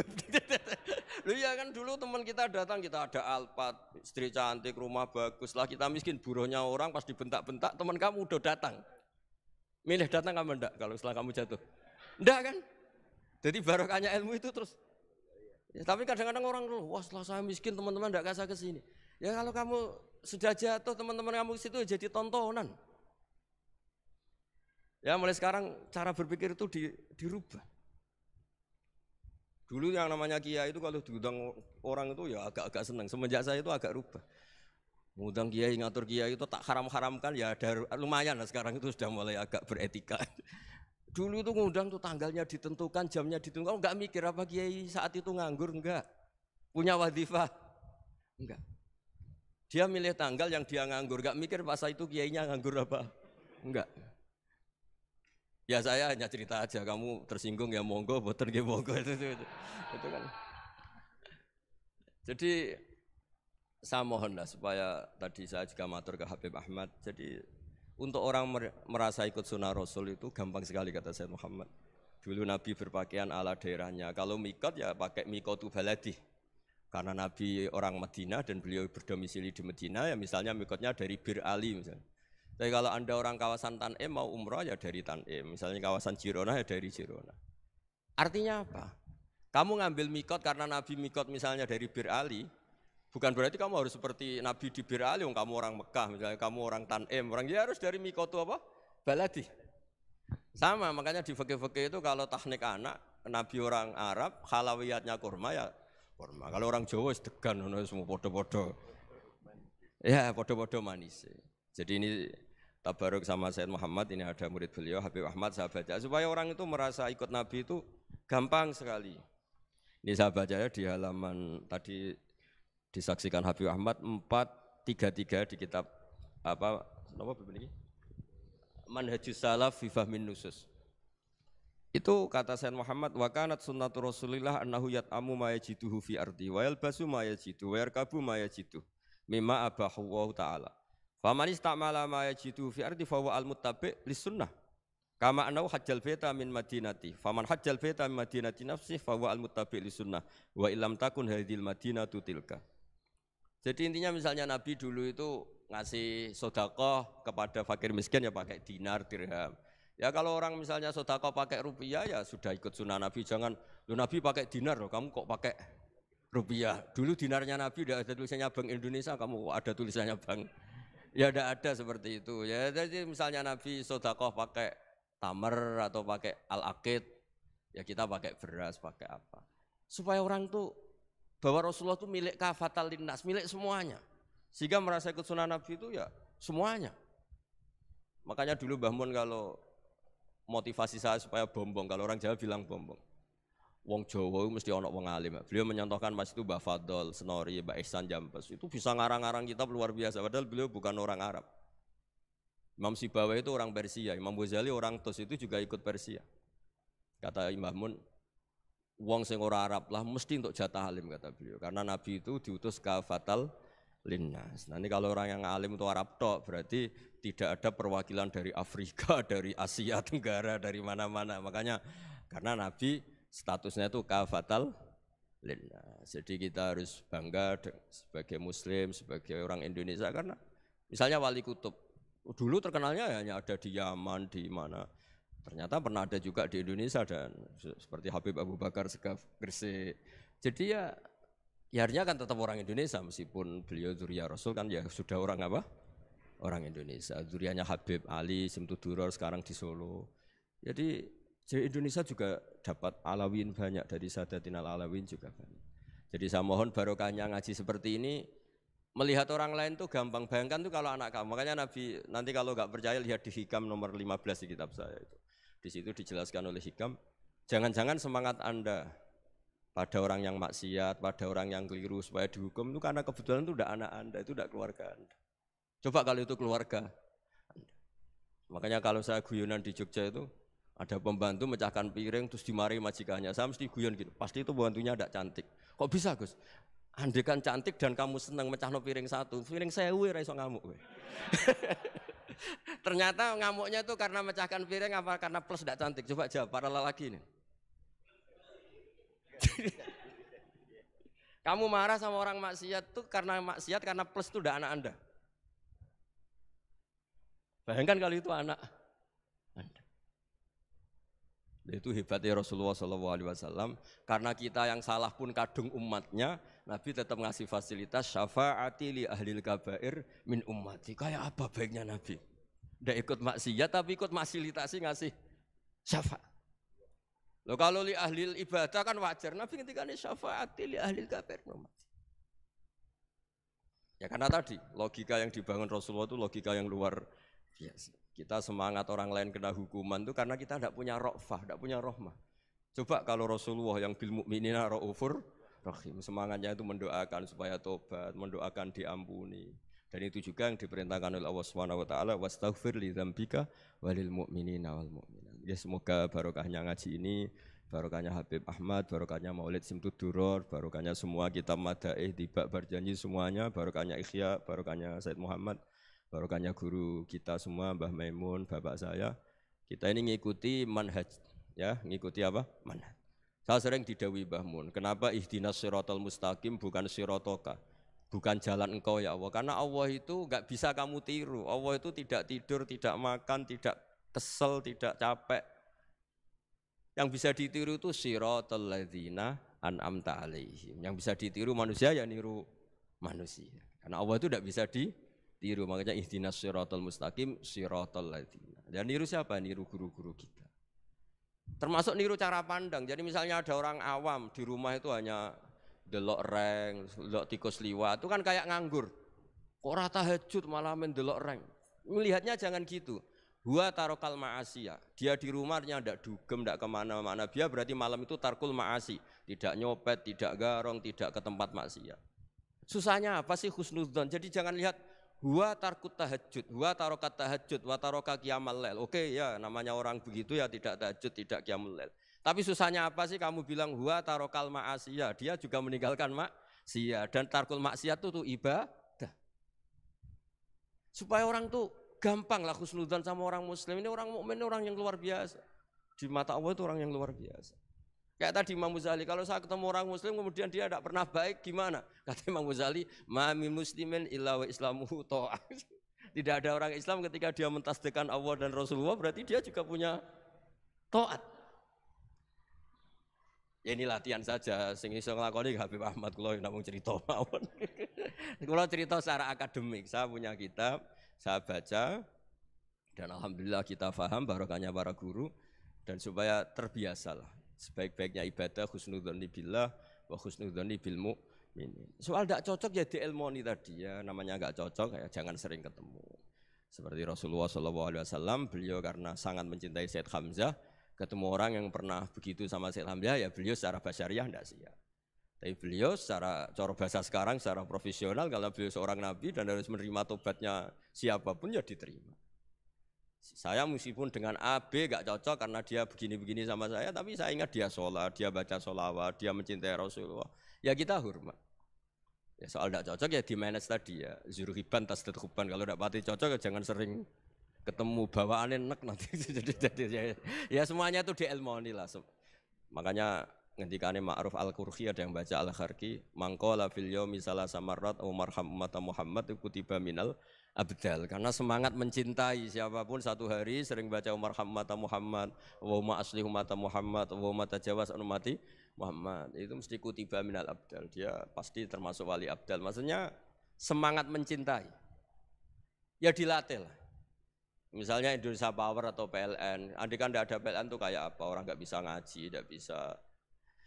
Loh ya kan dulu teman kita datang, kita ada Alphard, istri cantik, rumah bagus. Setelah kita miskin, buruhnya orang pas dibentak-bentak, teman kamu udah datang. Milih datang kamu enggak kalau setelah kamu jatuh? Enggak kan? Jadi barokahnya ilmu itu terus. Ya, tapi kadang-kadang orang tuh, wah setelah saya miskin teman-teman enggak kasih ke sini. Ya kalau kamu sudah jatuh teman-teman kamu ke situ jadi tontonan. Ya mulai sekarang cara berpikir itu dirubah. Dulu yang namanya kiai itu kalau diundang orang itu ya agak-agak senang. Semenjak saya itu agak rubah. Ngundang kiai, ngatur kiai itu tak haram-haramkan ya ada lumayan lah sekarang itu sudah mulai agak beretika. Dulu itu ngundang tuh tanggalnya ditentukan, jamnya ditentukan, enggak mikir apa kiai saat itu nganggur, enggak. Punya wadifah, enggak. Dia milih tanggal yang dia nganggur, enggak mikir pas itu kiainya nganggur apa, enggak. Ya saya hanya cerita aja, kamu tersinggung ya monggo, boten nggih monggo itu kan. Jadi saya mohonlah supaya tadi saya juga matur ke Habib Ahmad. Jadi untuk orang merasa ikut sunnah Rasul itu gampang sekali kata Sayyid Muhammad. Dulu Nabi berpakaian ala daerahnya. Kalau mikot ya pakai mikotu baladi. Karena Nabi orang Madinah dan beliau berdomisili di Madinah ya misalnya mikotnya dari Bir Ali misalnya. Tapi kalau Anda orang kawasan Tanim mau umroh ya dari Tanim. Misalnya kawasan Jirona ya dari Jirona. Artinya apa? Kamu ngambil mikot karena Nabi mikot misalnya dari Bir Ali. Bukan berarti kamu harus seperti Nabi di Bir Ali, kamu orang Mekah, misalnya kamu orang Tanim, orang dia harus dari mikotu apa? Baladi. Sama, makanya di fikih-fikih itu kalau tahnik anak, Nabi orang Arab, halawiyatnya kurma ya kurma. Kalau orang Jawa sedegan, semua podo-podo. Ya, podo-podo manis. Jadi ini tabaruk sama Sayyid Muhammad, ini ada murid beliau, Habib Ahmad, saya baca. Supaya orang itu merasa ikut Nabi itu gampang sekali. Ini saya baca ya di halaman tadi, disaksikan Habib Ahmad 433 di kitab apa begini? Manhajus Salaf fi Fahmin Nusus. Itu kata Sayyid Muhammad wa kanat sunnatu Rasulillah annahu yat'amu ma yajiduhu fi ardi wa yalbasu ma yajidu wa yarkabu ma yajidu mimma abahu Allah taala. Faman istamala ma yajiduhu fi ardi fa huwa al-muttabi' lis-sunnah. Kama annahu hajjal baita min madinati. Faman hajjal baita min madinati nafsi fa huwa al-muttabi' lis-sunnah wa illam takun hadhil madinatu tilka. Jadi intinya misalnya Nabi dulu itu ngasih sodakoh kepada fakir miskin ya pakai dinar, dirham. Ya kalau orang misalnya sodakoh pakai rupiah ya sudah ikut sunnah Nabi. Jangan, lu Nabi pakai dinar loh, kamu kok pakai rupiah. Dulu dinarnya Nabi udah ada tulisannya Bank Indonesia, kamu kok ada tulisannya Bank. Ya udah ada seperti itu. Ya jadi misalnya Nabi sodakoh pakai tamar atau pakai al-aqid, ya kita pakai beras, pakai apa. Supaya orang tuh bahwa Rasulullah itu milik kafatal linnas, milik semuanya. Sehingga merasa ikut sunnah Nabi itu ya semuanya. Makanya dulu Mbah Mun kalau motivasi saya supaya bombong, kalau orang Jawa bilang bombong. Wong Jawa mesti ono wong alim. Beliau menyontohkan mas itu Mbah Fadol, Senori, Mbah Ihsan Jambes. Itu bisa ngarang-ngarang kitab luar biasa, padahal beliau bukan orang Arab. Imam Sibawai itu orang Persia, Imam Ghazali orang Tus itu juga ikut Persia. Kata Mbah Mun, wong sing ora Arab lah mesti untuk jatah alim kata beliau. Karena Nabi itu diutus kafatal linnas. Nah ini kalau orang yang alim itu Arab tok berarti tidak ada perwakilan dari Afrika, dari Asia Tenggara, dari mana-mana. Makanya karena Nabi statusnya itu kafatal linnas. Jadi kita harus bangga sebagai Muslim, sebagai orang Indonesia karena misalnya Wali Kutub dulu terkenalnya hanya ada di Yaman, di mana. Ternyata pernah ada juga di Indonesia dan seperti Habib Abu Bakar Segaf Gresik. Jadi ya harusnya kan tetap orang Indonesia meskipun beliau dzurriyyah Rasul kan ya sudah orang apa? Orang Indonesia. Dzurriyyahnya Habib Ali Simtuduror sekarang di Solo. Jadi Indonesia juga dapat alawin banyak dari Sadatinal Alawin juga banyak. Jadi saya mohon barokahnya ngaji seperti ini. Melihat orang lain tuh gampang, bayangkan tuh kalau anak kamu. Makanya Nabi nanti kalau nggak percaya lihat di Hikam nomor 15 di kitab saya itu. Di situ dijelaskan oleh Hikam, jangan-jangan semangat Anda pada orang yang maksiat, pada orang yang keliru supaya dihukum itu karena kebetulan itu udah anak Anda, itu udah keluarga Anda. Coba kalau itu keluarga Anda. Makanya kalau saya guyonan di Jogja itu ada pembantu mecahkan piring terus dimarahi majikannya. Saya mesti guyon gitu. Pasti itu pembantunya tidak cantik. Kok bisa Gus? Andekan cantik dan kamu senang mecahno piring satu, piring 1000 ora iso ngamuk kowe. Ternyata ngamuknya itu karena mecahkan piring apa karena plus tidak cantik? Coba jawab para lelaki ini. Kamu marah sama orang maksiat tuh karena maksiat karena plus itu udah anak Anda. Bayangkan kalau itu anak Anda. Itu hebatnya Rasulullah SAW. Karena kita yang salah pun kadung umatnya, Nabi tetap ngasih fasilitas syafaati li ahlil kabair min ummati. Kayak apa baiknya Nabi? Tidak ikut maksiat tapi ikut fasilitasi ngasih syafaat. Loh kalau li ahlil ibadah kan wajar. Nabi ketika ini syafaati li ahlil kabair min ummati. Ya karena tadi logika yang dibangun Rasulullah itu logika yang luar biasa. Kita semangat orang lain kena hukuman itu karena kita tidak punya ra'fah, tidak punya rahmah. Coba kalau Rasulullah yang bil mu'minina ra'ufur rahim, semangatnya itu mendoakan supaya tobat, mendoakan diampuni. Dan itu juga yang diperintahkan oleh Allah Subhanahu wa taala, wastaghfir li dzambika walil mu'minina wal mu'minat. Ya semoga barokahnya ngaji ini, barokahnya Habib Ahmad, barokahnya Maulid Simtud Duror, barokahnya semua kitab madaih, tibak berjanji semuanya, barokahnya Ikhya, barokahnya Said Muhammad, barokahnya guru kita semua, Mbah Maimun, bapak saya. Kita ini ngikuti manhaj, ya, ngikuti apa? Manhaj. Saya sering didhawuhi Mbah Mun, kenapa ihdinas siratal mustaqim bukan siratoka? Bukan jalan engkau ya Allah. Karena Allah itu enggak bisa kamu tiru. Allah itu tidak tidur, tidak makan, tidak kesel, tidak capek. Yang bisa ditiru itu siratal ladzina an'amta alaihim. Yang bisa ditiru manusia ya niru manusia. Karena Allah itu tidak bisa ditiru, makanya ihdinas siratal mustaqim siratal ladzina. Dan niru siapa? Niru guru-guru kita. Termasuk niru cara pandang. Jadi misalnya ada orang awam di rumah itu hanya delok reng, delok tikus liwat, itu kan kayak nganggur. Kok ora tahajud malah mendelok reng. Melihatnya jangan gitu. Huwa tarokal ma'asiyah. Dia di rumahnya ndak dugem, ndak kemana-mana. Dia berarti malam itu tarkul ma'asi. Tidak nyopet, tidak garong, tidak ke tempat maksiat. Susahnya apa sih husnudzon? Jadi jangan lihat huwa tarkut tahajud, huwa tarokat tahajud, wa taroka qiyamal lail. Oke ya, namanya orang begitu ya tidak tahajud, tidak qiyamul lail. Tapi susahnya apa sih kamu bilang huwa tarokal ma'asiyah, dia juga meninggalkan maksiat. Dan tarkul maksiat itu tuh ibadah. Supaya orang tuh gampang lah husnudzon sama orang muslim. Ini orang mukmin, orang yang luar biasa. Di mata Allah itu orang yang luar biasa. Kayak tadi Imam Ghazali, kalau saya ketemu orang muslim kemudian dia tidak pernah baik, gimana? Kata Imam Ghazali, ma min muslimin illa wa islamuhu ta'ah. Tidak ada orang Islam ketika dia mentasdikkan Allah dan Rasulullah, berarti dia juga punya taat. Ya ini latihan saja, sing iso nglakoni Habib Ahmad kula namung cerita mawon. Kula cerita secara akademik, saya punya kitab, saya baca dan alhamdulillah kita paham barokahnya para guru dan supaya terbiasalah. Sebaik-baiknya ibadah husnudzon billah wa husnudzon bil mu'minin. Soal tidak cocok ya diilmoni tadi ya, namanya enggak cocok ya jangan sering ketemu. Seperti Rasulullah SAW, beliau karena sangat mencintai Said Hamzah, ketemu orang yang pernah begitu sama Said Hamzah, ya beliau secara basyariah tidak siap. Tapi beliau secara cara bahasa sekarang, secara profesional, kalau beliau seorang nabi dan harus menerima tobatnya siapapun ya diterima. Saya meskipun dengan A, B gak cocok karena dia begini-begini sama saya, tapi saya ingat dia sholat, dia baca sholawat, dia mencintai Rasulullah. Ya kita hormat. Ya soal gak cocok ya di manage tadi ya. Zurhiban tasdid huban, kalau gak pati cocok ya jangan sering ketemu, bawaannya enak nanti. Ya semuanya itu diilmoni lah. Makanya ngendikane Ma'ruf Al-Qurhi ada yang baca Al-Kharki, mangqala fil yaumi salasa marrat aw marham umat Muhammad kutiba minal abdal. Karena semangat mencintai siapapun satu hari sering baca Umar Hamata Muhammad, wa asli umata Muhammad, wa tajawaz an umati Muhammad. Itu mesti kutiba minal abdal. Dia pasti termasuk wali abdal. Maksudnya semangat mencintai. Ya dilatih lah. Misalnya Indonesia Power atau PLN, andai kan tidak ada PLN itu kayak apa? Orang nggak bisa ngaji, tidak bisa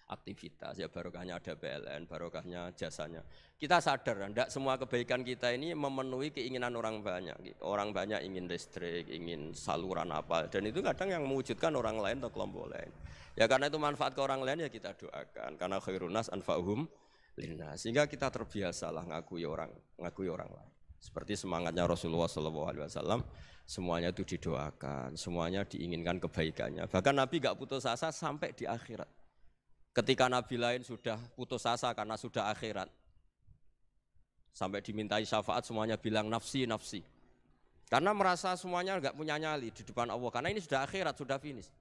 aktivitas, ya barokahnya ada PLN, barokahnya jasanya. Kita sadar, tidak semua kebaikan kita ini memenuhi keinginan orang banyak. Gitu. Orang banyak ingin listrik, ingin saluran apa, dan itu kadang yang mewujudkan orang lain atau kelompok lain. Ya karena itu manfaat ke orang lain ya kita doakan, karena khairunas anfa'uhum linnas. Sehingga kita terbiasalah ngakui orang lain. Seperti semangatnya Rasulullah SAW, semuanya itu didoakan, semuanya diinginkan kebaikannya. Bahkan Nabi gak putus asa sampai di akhirat. Ketika Nabi lain sudah putus asa karena sudah akhirat, Sampai dimintai syafaat semuanya bilang nafsi, nafsi. Karena merasa semuanya enggak punya nyali di depan Allah. Karena ini sudah akhirat, sudah finish.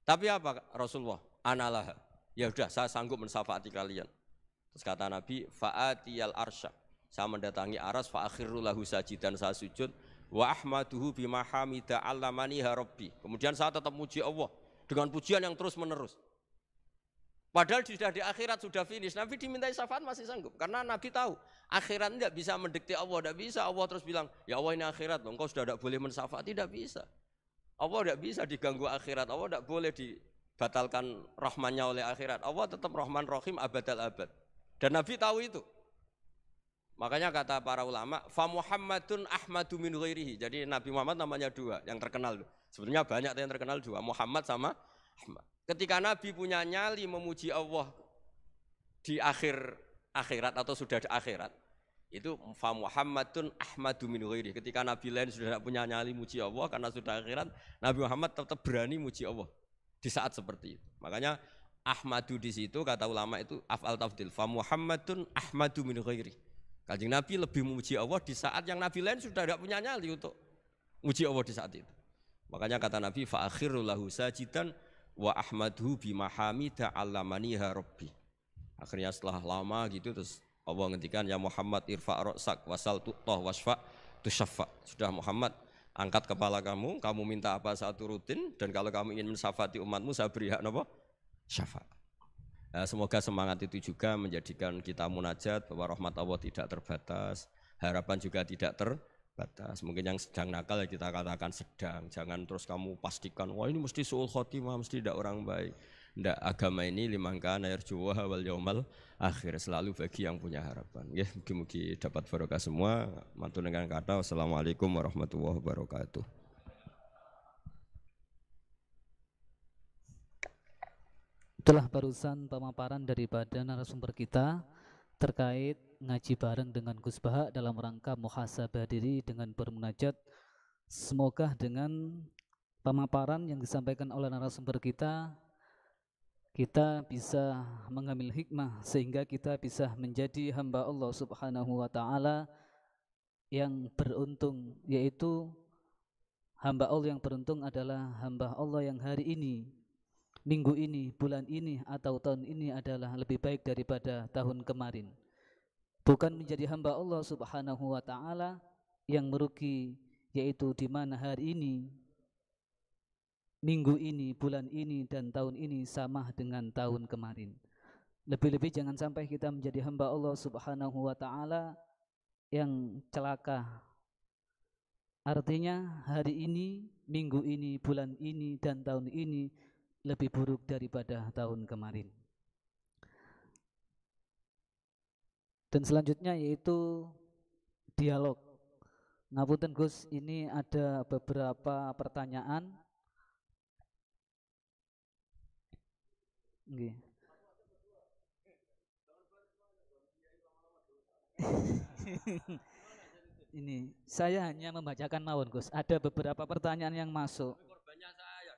Tapi apa Rasulullah? Analah. Ya udah, saya sanggup mensyafaati kalian. Terus kata Nabi, fa'atiyal arsya. Saya mendatangi aras, fa'akhiru lahu sajidan, saya sujud. Wa ahmaduhu bima hamida allamani rabbi. Kemudian saya tetap muji Allah dengan pujian yang terus menerus. Padahal sudah di akhirat, sudah finish. Nabi dimintai syafaat masih sanggup. Karena Nabi tahu, akhirat tidak bisa mendikte Allah. Tidak bisa, Allah terus bilang, ya Allah ini akhirat, engkau sudah tidak boleh mensyafaat. Tidak bisa. Allah tidak bisa diganggu akhirat. Allah tidak boleh dibatalkan rahmannya oleh akhirat. Allah tetap rahman rahim abadal abad. Dan Nabi tahu itu. Makanya kata para ulama, fa Muhammadun ahmadu min ghairihi. Jadi Nabi Muhammad namanya dua yang terkenal. Sebetulnya banyak yang terkenal dua, Muhammad sama Ahmad. Ketika Nabi punya nyali memuji Allah di akhirat atau sudah di akhirat, itu fa Muhammadun ahmadu min ghairihi. Ketika Nabi lain sudah tidak punya nyali muji Allah karena sudah akhirat, Nabi Muhammad tetap berani muji Allah di saat seperti itu. Makanya ahmadu di situ kata ulama itu af'al tafdil, fa Muhammadun ahmadu min ghairihi. Kanjeng Nabi lebih memuji Allah di saat yang Nabi lain sudah tidak punya nyali untuk memuji Allah di saat itu. Makanya kata Nabi fa akhiru lahu sajidan wa ahmadhu bima hamida allamaniha rabbi. Akhirnya setelah lama gitu terus Allah ngendikan ya Muhammad irfa' ra'sak wasal tu'tah wasfa' tusyaffa. Sudah Muhammad, angkat kepala kamu minta apa saat turutin, dan kalau kamu ingin mensyafaati umatmu saya beri hak napa? Syafaat. Semoga semangat itu juga menjadikan kita munajat bahwa rahmat Allah tidak terbatas, harapan juga tidak terbatas. Mungkin yang sedang nakal ya kita katakan sedang, jangan terus kamu pastikan wah ini mesti suul khotimah, mesti tidak orang baik. Tidak, agama ini liman kana yarjuwa wal yaumal akhir, selalu bagi yang punya harapan. Ya, mugi-mugi dapat barokah semua. Mantul dengan kata wassalamualaikum warahmatullahi wabarakatuh. Itulah barusan pemaparan daripada narasumber kita terkait ngaji bareng dengan Gus Baha dalam rangka muhasabah diri dengan bermunajat. Semoga dengan pemaparan yang disampaikan oleh narasumber kita bisa mengambil hikmah sehingga kita bisa menjadi hamba Allah Subhanahu wa taala yang beruntung, yaitu hamba Allah yang beruntung adalah hamba Allah yang hari ini, minggu ini, bulan ini atau tahun ini adalah lebih baik daripada tahun kemarin. Bukan menjadi hamba Allah Subhanahu wa taala yang merugi, yaitu di mana hari ini, minggu ini, bulan ini dan tahun ini sama dengan tahun kemarin. Lebih-lebih jangan sampai kita menjadi hamba Allah Subhanahu wa taala yang celaka. Artinya hari ini, minggu ini, bulan ini dan tahun ini lebih buruk daripada tahun kemarin. Dan selanjutnya yaitu dialog. Ngapunten Gus, ini ada beberapa pertanyaan. Nggih. Ini saya hanya membacakan mawon Gus. Ada beberapa pertanyaan yang masuk. Korbannya saya.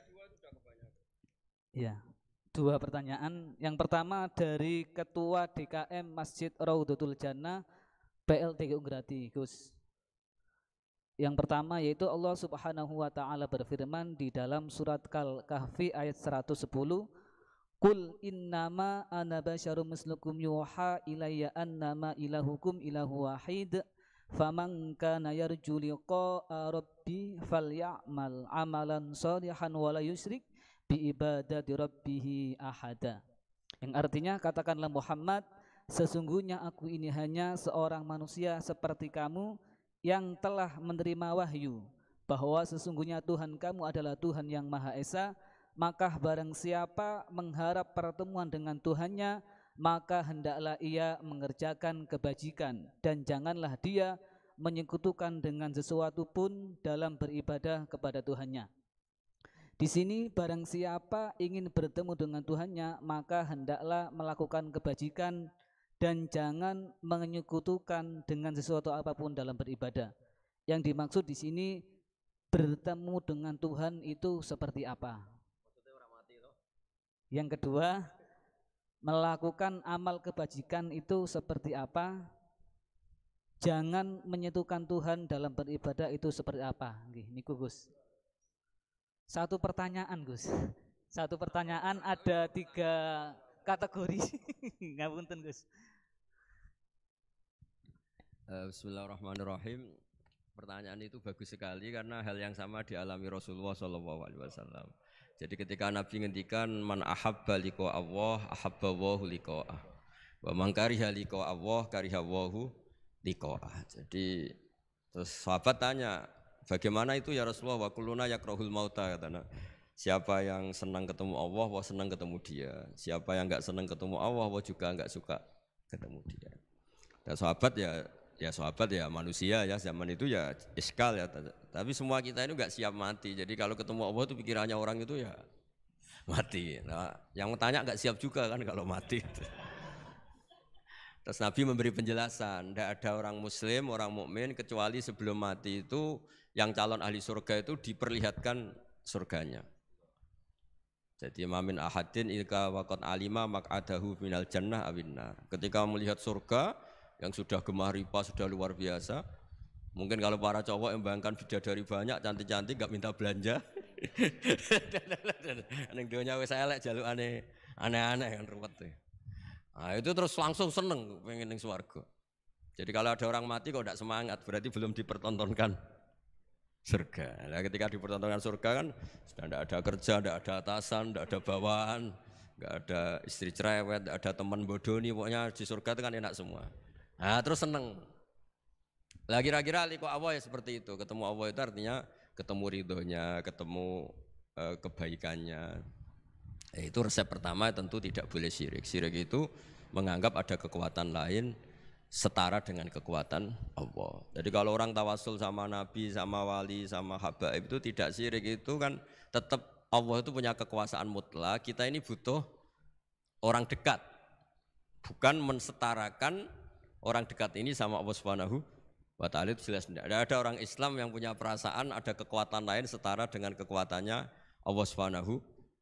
Dua sudah kebanyakan. Ya, dua pertanyaan. Yang pertama dari Ketua DKM Masjid Raudhatul Jannah PLTGU Grati, Gus. Yang pertama yaitu Allah Subhanahu wa taala berfirman di dalam surat Kahfi ayat 110, Qul innama ana basyarum mislukum yuha ilayya annama ilahukum ilahu wahid faman kana yarju liqa'a rabbi falyamal amalan shalihan wa la yusyrik bi ibadati rabbih ahada. Yang artinya, katakanlah Muhammad, sesungguhnya aku ini hanya seorang manusia seperti kamu yang telah menerima wahyu bahwa sesungguhnya Tuhan kamu adalah Tuhan yang Maha Esa. Maka barang siapa mengharap pertemuan dengan Tuhannya, maka hendaklah ia mengerjakan kebajikan dan janganlah dia menyekutukan dengan sesuatu pun dalam beribadah kepada Tuhannya. Di sini barang siapa ingin bertemu dengan Tuhannya, maka hendaklah melakukan kebajikan dan jangan menyekutukan dengan sesuatu apapun dalam beribadah. Yang dimaksud di sini bertemu dengan Tuhan itu seperti apa? Yang kedua, melakukan amal kebajikan itu seperti apa? Jangan menyentuhkan Tuhan dalam beribadah itu seperti apa? Nggih, niku Gus. Satu pertanyaan Gus. Satu pertanyaan ada 3 kategori. Ngapunten Gus. Bismillahirrahmanirrahim. Pertanyaan itu bagus sekali karena hal yang sama dialami Rasulullah SAW. Jadi ketika Nabi ngendikan man ahabba liqa Allah ahabba Allahu liqa'ah. Wa man kariha liqa Allah kariha Allahu liqa'ah. Jadi terus sahabat tanya, bagaimana itu ya Rasulullah? Wa kulluna yakrahul mauta katanya. Siapa yang senang ketemu Allah, wah senang ketemu dia. Siapa yang enggak senang ketemu Allah, wah juga enggak suka ketemu dia. Dan sahabat sahabat ya manusia ya, zaman itu ya iskal ya. Tapi semua kita ini enggak siap mati. Jadi kalau ketemu Allah itu pikirannya orang itu ya mati. Nah, yang tanya enggak siap juga kan kalau mati. Terus Nabi memberi penjelasan, tidak ada orang muslim, orang mukmin kecuali sebelum mati itu yang calon ahli surga itu diperlihatkan surganya. Jadi mamin ahadin ilka waqad alima maq'adahu minal jannah awinnar. Ketika melihat surga yang sudah gemah ripa, sudah luar biasa. Mungkin kalau para cowok yang bayangkan bidadari banyak, cantik-cantik, gak minta belanja. Ning donya wis elek jaluk aneh-aneh kan ruwet. Nah, itu terus langsung seneng pengen ning swarga. Jadi kalau ada orang mati kok tidak semangat, berarti belum dipertontonkan surga. Nah, ketika dipertontonkan surga kan sudah tidak ada kerja, tidak ada atasan, tidak ada bawahan, tidak ada istri cerewet, tidak ada teman bodoni, pokoknya di surga itu kan enak semua. Nah, terus seneng. Lah kira-kira liqa Allah ya seperti itu. Ketemu Allah itu artinya ketemu ridhonya, ketemu kebaikannya. Itu resep pertama tentu tidak boleh syirik. Syirik itu menganggap ada kekuatan lain setara dengan kekuatan Allah. Jadi kalau orang tawasul sama Nabi, sama wali, sama habaib itu tidak syirik, itu kan tetap Allah itu punya kekuasaan mutlak. Kita ini butuh orang dekat. Bukan mensetarakan orang dekat ini sama Allah Subhanahu wa ta'ala, itu jelas tidak. Ada orang Islam yang punya perasaan ada kekuatan lain setara dengan kekuatannya Allah Subhanahu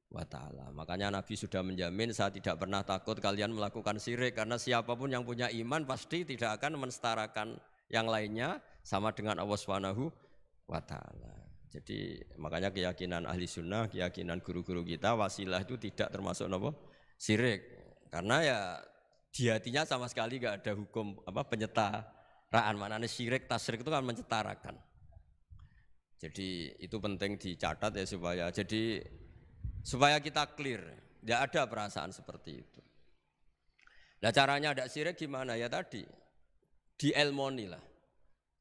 wa ta'ala. Makanya Nabi sudah menjamin, saya tidak pernah takut kalian melakukan syirik, karena siapapun yang punya iman pasti tidak akan mensetarakan yang lainnya sama dengan Allah Subhanahu wa ta'ala. Jadi makanya keyakinan ahli sunnah, keyakinan guru-guru kita, wasilah itu tidak termasuk syirik, karena ya di hatinya sama sekali gak ada hukum penyetaraan. Maknanya syirik, tasyrik itu kan mencetarakan. Jadi itu penting dicatat ya, supaya kita clear, tidak ada perasaan seperti itu. Nah caranya ada syirik gimana? Ya tadi, dielmoni lah.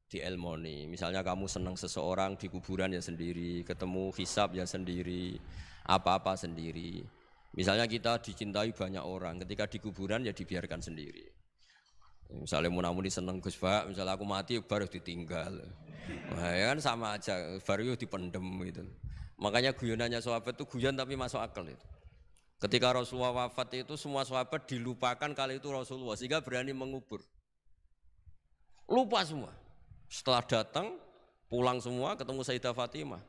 Dielmoni, misalnya kamu senang seseorang di kuburan ya sendiri, ketemu hisab ya sendiri, apa-apa sendiri. Misalnya kita dicintai banyak orang, ketika di kuburan ya dibiarkan sendiri. Misalnya munamuni seneng Gus Pak, misalnya aku mati baru ditinggal. Nah, ya kan sama aja, baru dipendem gitu. Makanya guyonannya sahabat itu guyon tapi masuk akal itu. Ketika Rasulullah wafat itu semua sahabat dilupakan kali itu Rasulullah, sehingga berani mengubur. Lupa semua. Setelah datang, pulang semua ketemu Sayyidah Fatimah.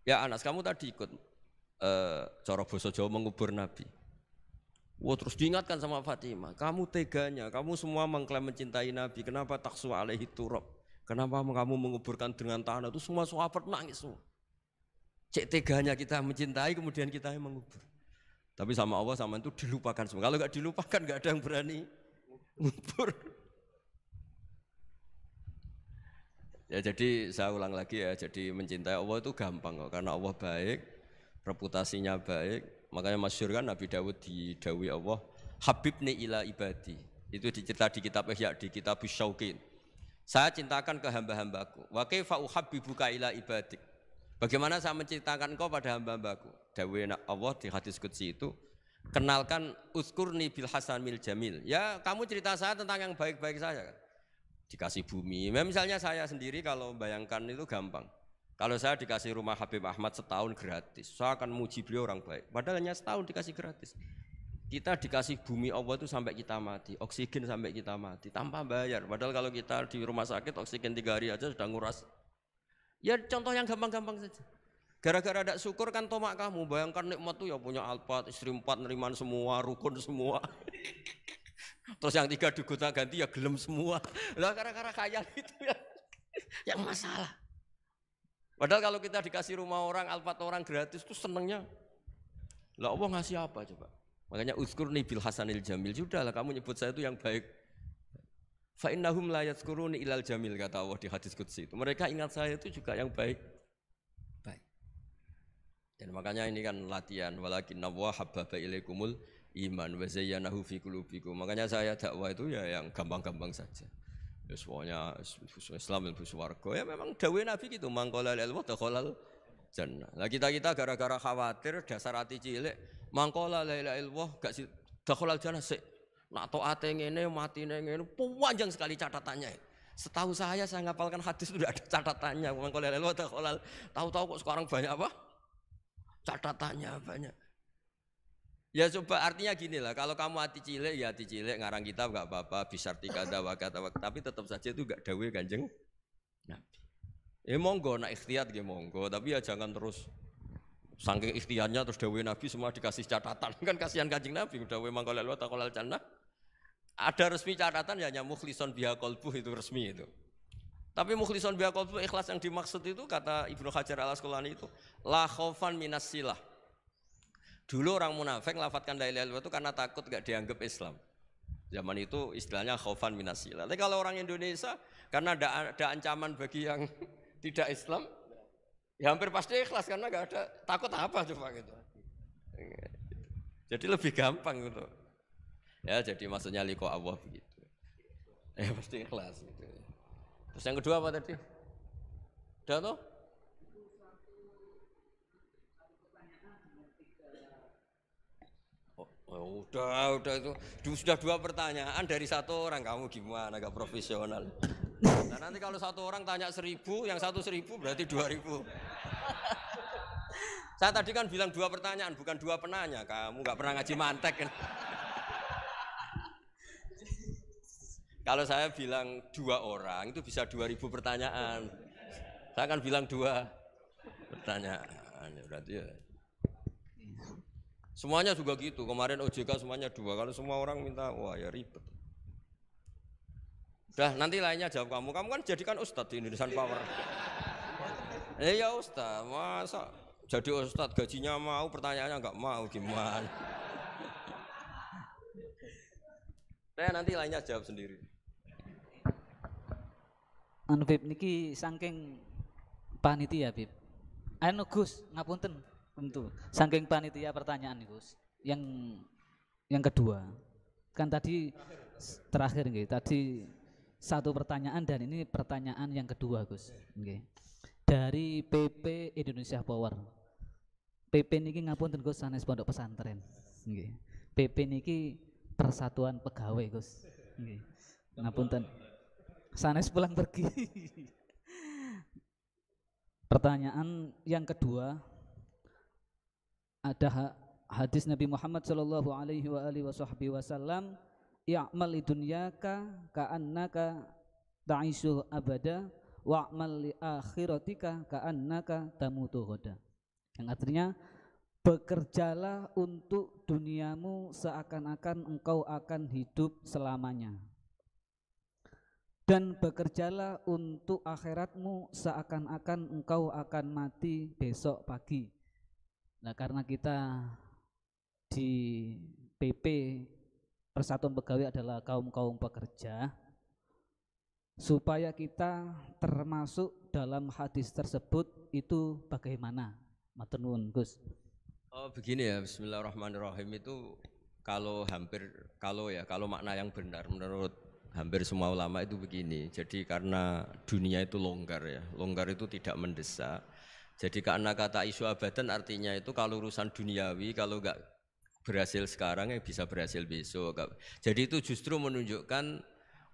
Ya Anas, kamu tadi ikut cara basa Jawa mengubur Nabi. Wah, terus diingatkan sama Fatimah, kamu teganya, kamu semua mengklaim mencintai Nabi, kenapa taksu alaihi turab? Kenapa kamu menguburkan dengan tanah? Itu semua sahabat nangis semua. Cek teganya kita mencintai kemudian kita yang mengubur. Tapi sama Allah sama itu dilupakan semua. Kalau enggak dilupakan enggak ada yang berani ngubur. Ya jadi saya ulang lagi ya, jadi mencintai Allah itu gampang kok, karena Allah baik, reputasinya baik. Makanya masyhur kan Nabi Dawud didawi Allah, Habibni ila ibadi. Itu dicerita di kitab Ihya, di kitab Syauqin. Saya cintakan ke hamba-hambaku. Wa kaifa uhabbibuka ila ibadik. Bagaimana saya menceritakan engkau pada hamba-hambaku? Dawuh Allah di hadis qudsi itu, kenalkan uskurni bil hasanil jamil. Ya kamu cerita saya tentang yang baik-baik saja kan. Dikasih bumi. Misalnya saya sendiri kalau bayangkan itu gampang. Kalau saya dikasih rumah Habib Ahmad setahun gratis, saya akan muji beliau orang baik. Padahal hanya setahun dikasih gratis. Kita dikasih bumi Allah itu sampai kita mati, oksigen sampai kita mati, tanpa bayar. Padahal kalau kita di rumah sakit oksigen 3 hari aja sudah nguras. Ya contoh yang gampang-gampang saja. Gara-gara tidak syukur kan tomak kamu. Bayangkan nikmat tuh ya punya Alphard, istri 4 neriman semua, rukun semua. Terus yang 3 digonta ganti ya gelem semua. Lah gara-gara kaya itu ya yang masalah. Padahal kalau kita dikasih rumah orang, Alphard orang gratis tuh senengnya. Lah Allah ngasih apa coba? Makanya uzkurni bil hasanil jamil. Sudahlah kamu nyebut saya itu yang baik. Fa innahum la yadhkuruni ilal jamil, kata Allah di hadis qudsi itu. Mereka ingat saya itu juga yang baik. Baik. Dan makanya ini kan latihan walakinna wa habbaba ilaikumul iman wa zayyanahu fi qulubikum. Makanya saya dakwah itu ya yang gampang-gampang saja. Ya semuanya Islam ilmu swarga. Ya memang dawuh Nabi gitu, mangqala lil wa dakhalal jannah. Lah kita gara-gara khawatir dasar hati cilik, mangqala la ilaha illallah gak dakhalal jannah sik. Nak taate ngene matine ngene panjang sekali catatannya. Setahu saya ngapalkan hadis itu tidak ada catatannya. Mangqala la ilaha illallah dakhalal. Tahu-tahu kok sekarang banyak apa? Catatannya banyak. Ya coba artinya gini lah, kalau kamu hati cilik ya hati cilik ngarang kitab enggak apa-apa, bisarti kada wa tapi tetap saja itu enggak dawuh Kanjeng Nabi. Monggo nak ikhtiyat nggih monggo, tapi ya jangan terus saking ikhtiarnya terus dawuh Nabi semua dikasih catatan. Kan kasihan Kanjeng Nabi dawuh mangko lalu taqallal jannah. Ada resmi catatan ya hanya mukhlison biha qalbuh itu resmi itu. Tapi mukhlison biha qalbuh ikhlas yang dimaksud itu kata Ibnu Hajar Al-Asqalani itu la khaufan minas silah. Dulu orang munafik lafadzkan la ilaha illallah itu karena takut enggak dianggap Islam. Zaman itu istilahnya khaufan minas silah. Tapi kalau orang Indonesia karena ada ancaman bagi yang tidak Islam, ya hampir pasti ikhlas karena enggak ada takut apa coba gitu. Jadi lebih gampang gitu. Ya jadi maksudnya liqa Allah begitu. Ya pasti ikhlas gitu. Terus yang kedua apa tadi? Udah toh? Oh, udah itu sudah 2 pertanyaan dari 1 orang, kamu gimana gak profesional? Nah nanti kalau 1 orang tanya 1000, yang 1 1000 berarti 2000. Saya tadi kan bilang 2 pertanyaan, bukan 2 penanya. Kamu gak pernah ngaji mantek kan? Kalau saya bilang 2 orang itu bisa 2000 pertanyaan. Saya akan bilang 2 pertanyaan, berarti ya. Semuanya juga gitu, kemarin OJK semuanya 2, kalau semua orang minta, wah ya ribet. Udah nanti lainnya jawab kamu kan jadikan ustadz di Indonesian Power. Ya ustadz, masa jadi ustadz gajinya mau, pertanyaannya nggak mau, gimana? Nanti lainnya jawab sendiri. Anu Bib niki saking panitia Bib. Anu Gus, ngapunten. Tentu, saking panitia pertanyaan nih Gus. Yang kedua, kan tadi terakhir nggih, tadi 1 pertanyaan dan ini pertanyaan yang kedua Gus. Nggih. Dari PP Indonesia Power. PP niki ngapunten Gus sanes pondok pesantren. Nggih. PP niki Persatuan Pegawai Gus. Nggih. Ngapunten. Sanes pulang pergi. Pertanyaan yang kedua, ada hadis Nabi Muhammad sallallahu alaihi wasallam, "I'mal lidunyaka ka'annaka ta'ishu abada wa'mal li akhiratika ka'annaka tamutu ghadan." Yang artinya bekerjalah untuk duniamu seakan-akan engkau akan hidup selamanya. Dan bekerjalah untuk akhiratmu seakan-akan engkau akan mati besok pagi. Nah karena kita di PP Persatuan Pegawai adalah kaum-kaum pekerja, supaya kita termasuk dalam hadis tersebut itu bagaimana? Matur nuwun Gus. Oh begini ya, bismillahirrahmanirrahim itu kalau makna yang benar menurut hampir semua ulama itu begini. Jadi karena dunia itu longgar ya, longgar itu tidak mendesak. Jadi karena kata isu abadan artinya itu kalau urusan duniawi kalau enggak berhasil sekarang ya bisa berhasil besok. Jadi itu justru menunjukkan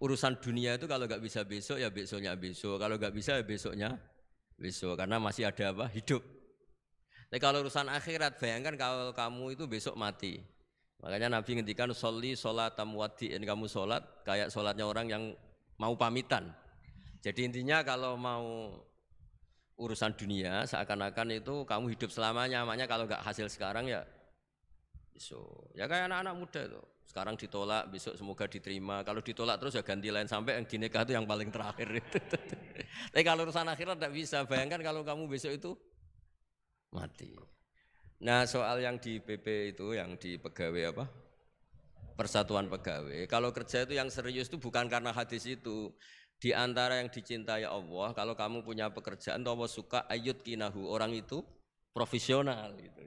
urusan dunia itu kalau enggak bisa besok ya besoknya besok. Kalau enggak bisa ya besoknya besok karena masih ada apa? Hidup. Tapi kalau urusan akhirat bayangkan kalau kamu itu besok mati. Makanya Nabi ngendikan sholli sholatam wadi'in, kamu sholat kayak sholatnya orang yang mau pamitan. Jadi intinya kalau mau urusan dunia seakan-akan itu kamu hidup selamanya. Makanya kalau nggak hasil sekarang ya besok. Ya kayak anak-anak muda itu. Sekarang ditolak, besok semoga diterima. Kalau ditolak terus ya ganti lain sampai yang di nikah itu yang paling terakhir. Tapi kalau urusan akhirat tidak bisa. Bayangkan kalau kamu besok itu mati. Nah soal yang di PP itu, yang di pegawai apa? Persatuan pegawai. Kalau kerja itu yang serius itu bukan karena hadis itu. Di antara yang dicintai Allah, kalau kamu punya pekerjaan, Allah suka ayut kinahu, orang itu profesional gitu.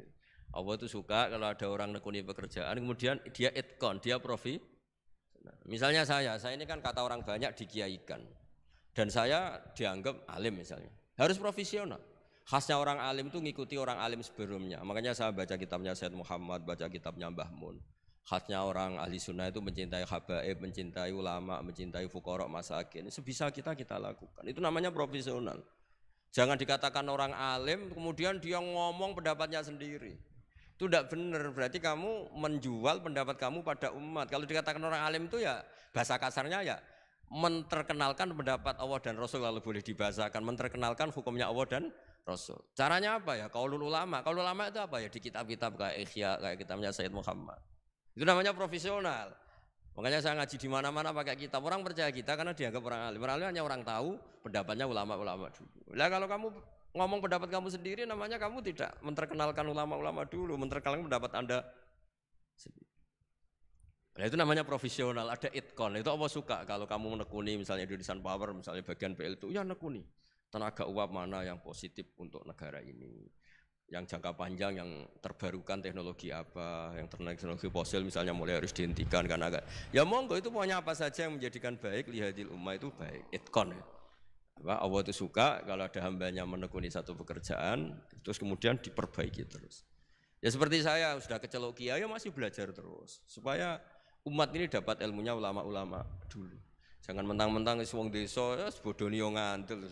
Allah itu suka kalau ada orang nekuni pekerjaan, kemudian dia itkon, dia profi. Misalnya saya ini kan kata orang banyak dikiaikan, dan saya dianggap alim misalnya, harus profesional. Khasnya orang alim itu ngikuti orang alim sebelumnya. Makanya saya baca kitabnya Sayyid Muhammad, baca kitabnya Mbah Mun. Khasnya orang ahli sunnah itu mencintai habaib, mencintai ulama, mencintai fuqara masakin. Sebisa kita lakukan. Itu namanya profesional. Jangan dikatakan orang alim kemudian dia ngomong pendapatnya sendiri. Itu tidak benar. Berarti kamu menjual pendapat kamu pada umat. Kalau dikatakan orang alim itu ya bahasa kasarnya ya menterkenalkan pendapat Allah dan Rasul, kalau boleh dibahasakan, menterkenalkan hukumnya Allah dan Rasul. Caranya apa ya? Qaulul ulama. Qaulul ulama itu apa ya? Di kitab-kitab kayak Ihya, kayak kitabnya Sayyid Muhammad. Itu namanya profesional. Makanya saya ngaji di mana-mana pakai kitab. Orang percaya kita karena dianggap orang alim. Orang alim hanya orang tahu pendapatnya ulama-ulama dulu. Lah kalau kamu ngomong pendapat kamu sendiri, namanya kamu tidak menterkenalkan ulama-ulama dulu, menterkenalkan pendapat Anda sendiri. Nah itu namanya profesional, ada itkon. Itu Allah suka kalau kamu menekuni misalnya Indonesian Power, misalnya bagian PL itu, ya nekuni tenaga uap mana yang positif untuk negara ini, yang jangka panjang, yang terbarukan teknologi apa, yang teknologi fosil misalnya mulai harus dihentikan karena agak. Ya monggo, itu pokoknya apa saja yang menjadikan baik lihadil ummah itu baik, itkon ya. Allah itu suka kalau ada hambanya menekuni satu pekerjaan terus kemudian diperbaiki terus. Ya seperti saya sudah kecelok kiai ya masih belajar terus supaya umat ini dapat ilmunya ulama-ulama dulu. Jangan mentang-mentang wong desa ya bodoni yo ngantil.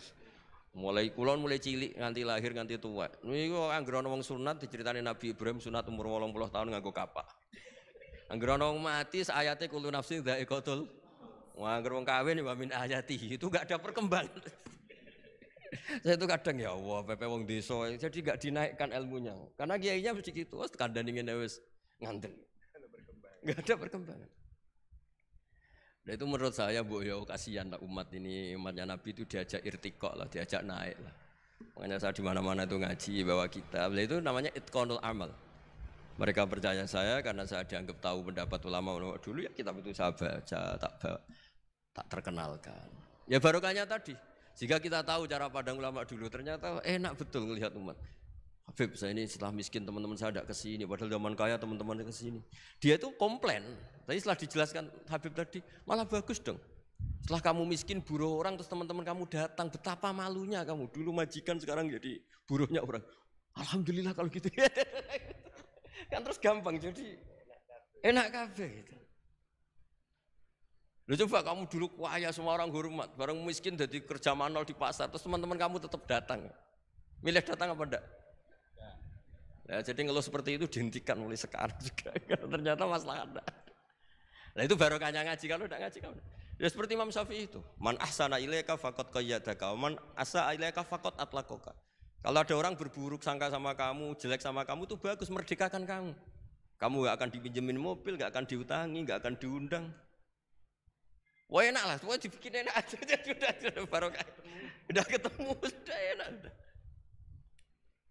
Mulai kulon mulai cilik nganti lahir nganti tua. Niku anggere ana wong sunat diceritani Nabi Ibrahim sunat umur 80 tahun nganggo kapak. Anggere ana wong mati ayate kullu nafsin dha'iqatul. Wah, anggere wong kawin wa min ayati itu enggak ada perkembangan. Saya itu kadang ya Allah, pepe wong desa jadi enggak dinaikkan ilmunya. Karena kiainya mesti gitu, wis kandhani ngene wis nganten. Enggak ada perkembangan. Nah itu menurut saya Bu ya kasihan lah umat ini, umatnya Nabi itu diajak irtiqo lah, diajak naik lah. Makanya saya di mana-mana itu ngaji bawa kitab. Itu namanya itqanul amal. Mereka percaya saya karena saya dianggap tahu pendapat ulama dulu, ya kitab itu saya baca, tak terkenalkan. Ya barokahnya tadi. Jika kita tahu cara pandang ulama dulu, ternyata enak betul melihat umat. Habib, saya ini setelah miskin teman-teman saya tidak kesini, padahal zaman kaya teman-teman kesini. Dia itu komplain, tapi setelah dijelaskan Habib tadi, malah bagus dong. Setelah kamu miskin buruh orang, terus teman-teman kamu datang, betapa malunya kamu. Dulu majikan, sekarang jadi buruhnya orang. Alhamdulillah kalau gitu. Kan terus gampang, jadi enak kabeh gitu. Loh coba kamu dulu kaya, semua orang hormat, bareng miskin jadi kerja manual di pasar, terus teman-teman kamu tetap datang. Milih datang apa enggak? Ya, jadi ngeluh seperti itu dihentikan mulai sekarang juga. Ternyata masalah ada. Nah itu barokahnya ngaji, kalau tidak ngaji kamu. Ya seperti Imam Syafi'i itu. Man ahsana ilaika faqad qayyadaka, man asa ilaika faqad atlaqaka. Kalau ada orang berburuk sangka sama kamu, jelek sama kamu, itu bagus, merdekakan kamu. Kamu gak akan dipinjemin mobil, gak akan diutangi, gak akan diundang. Wah enak lah, semua dibikin enak aja. Sudah barokah. Udah ketemu, sudah enak.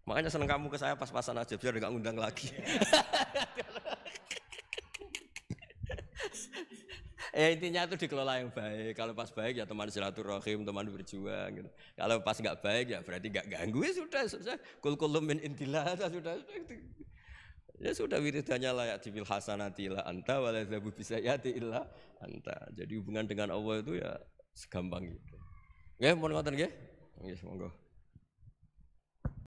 Makanya seneng kamu ke saya pas-pasan aja biar enggak ngundang lagi. Ya intinya itu dikelola yang baik. Kalau pas baik ya teman silaturahim, teman berjuang gitu. Kalau pas enggak baik ya berarti enggak ganggu, ya sudah. Kul kullu min indillah, sudah. Ya sudah, wiridanya layak dibil hasanati illa anta wa la yazabu bisayati illa anta. Jadi hubungan dengan Allah itu ya segampang gitu. Nggih, mohon ngoten nggih. Nggih, monggo.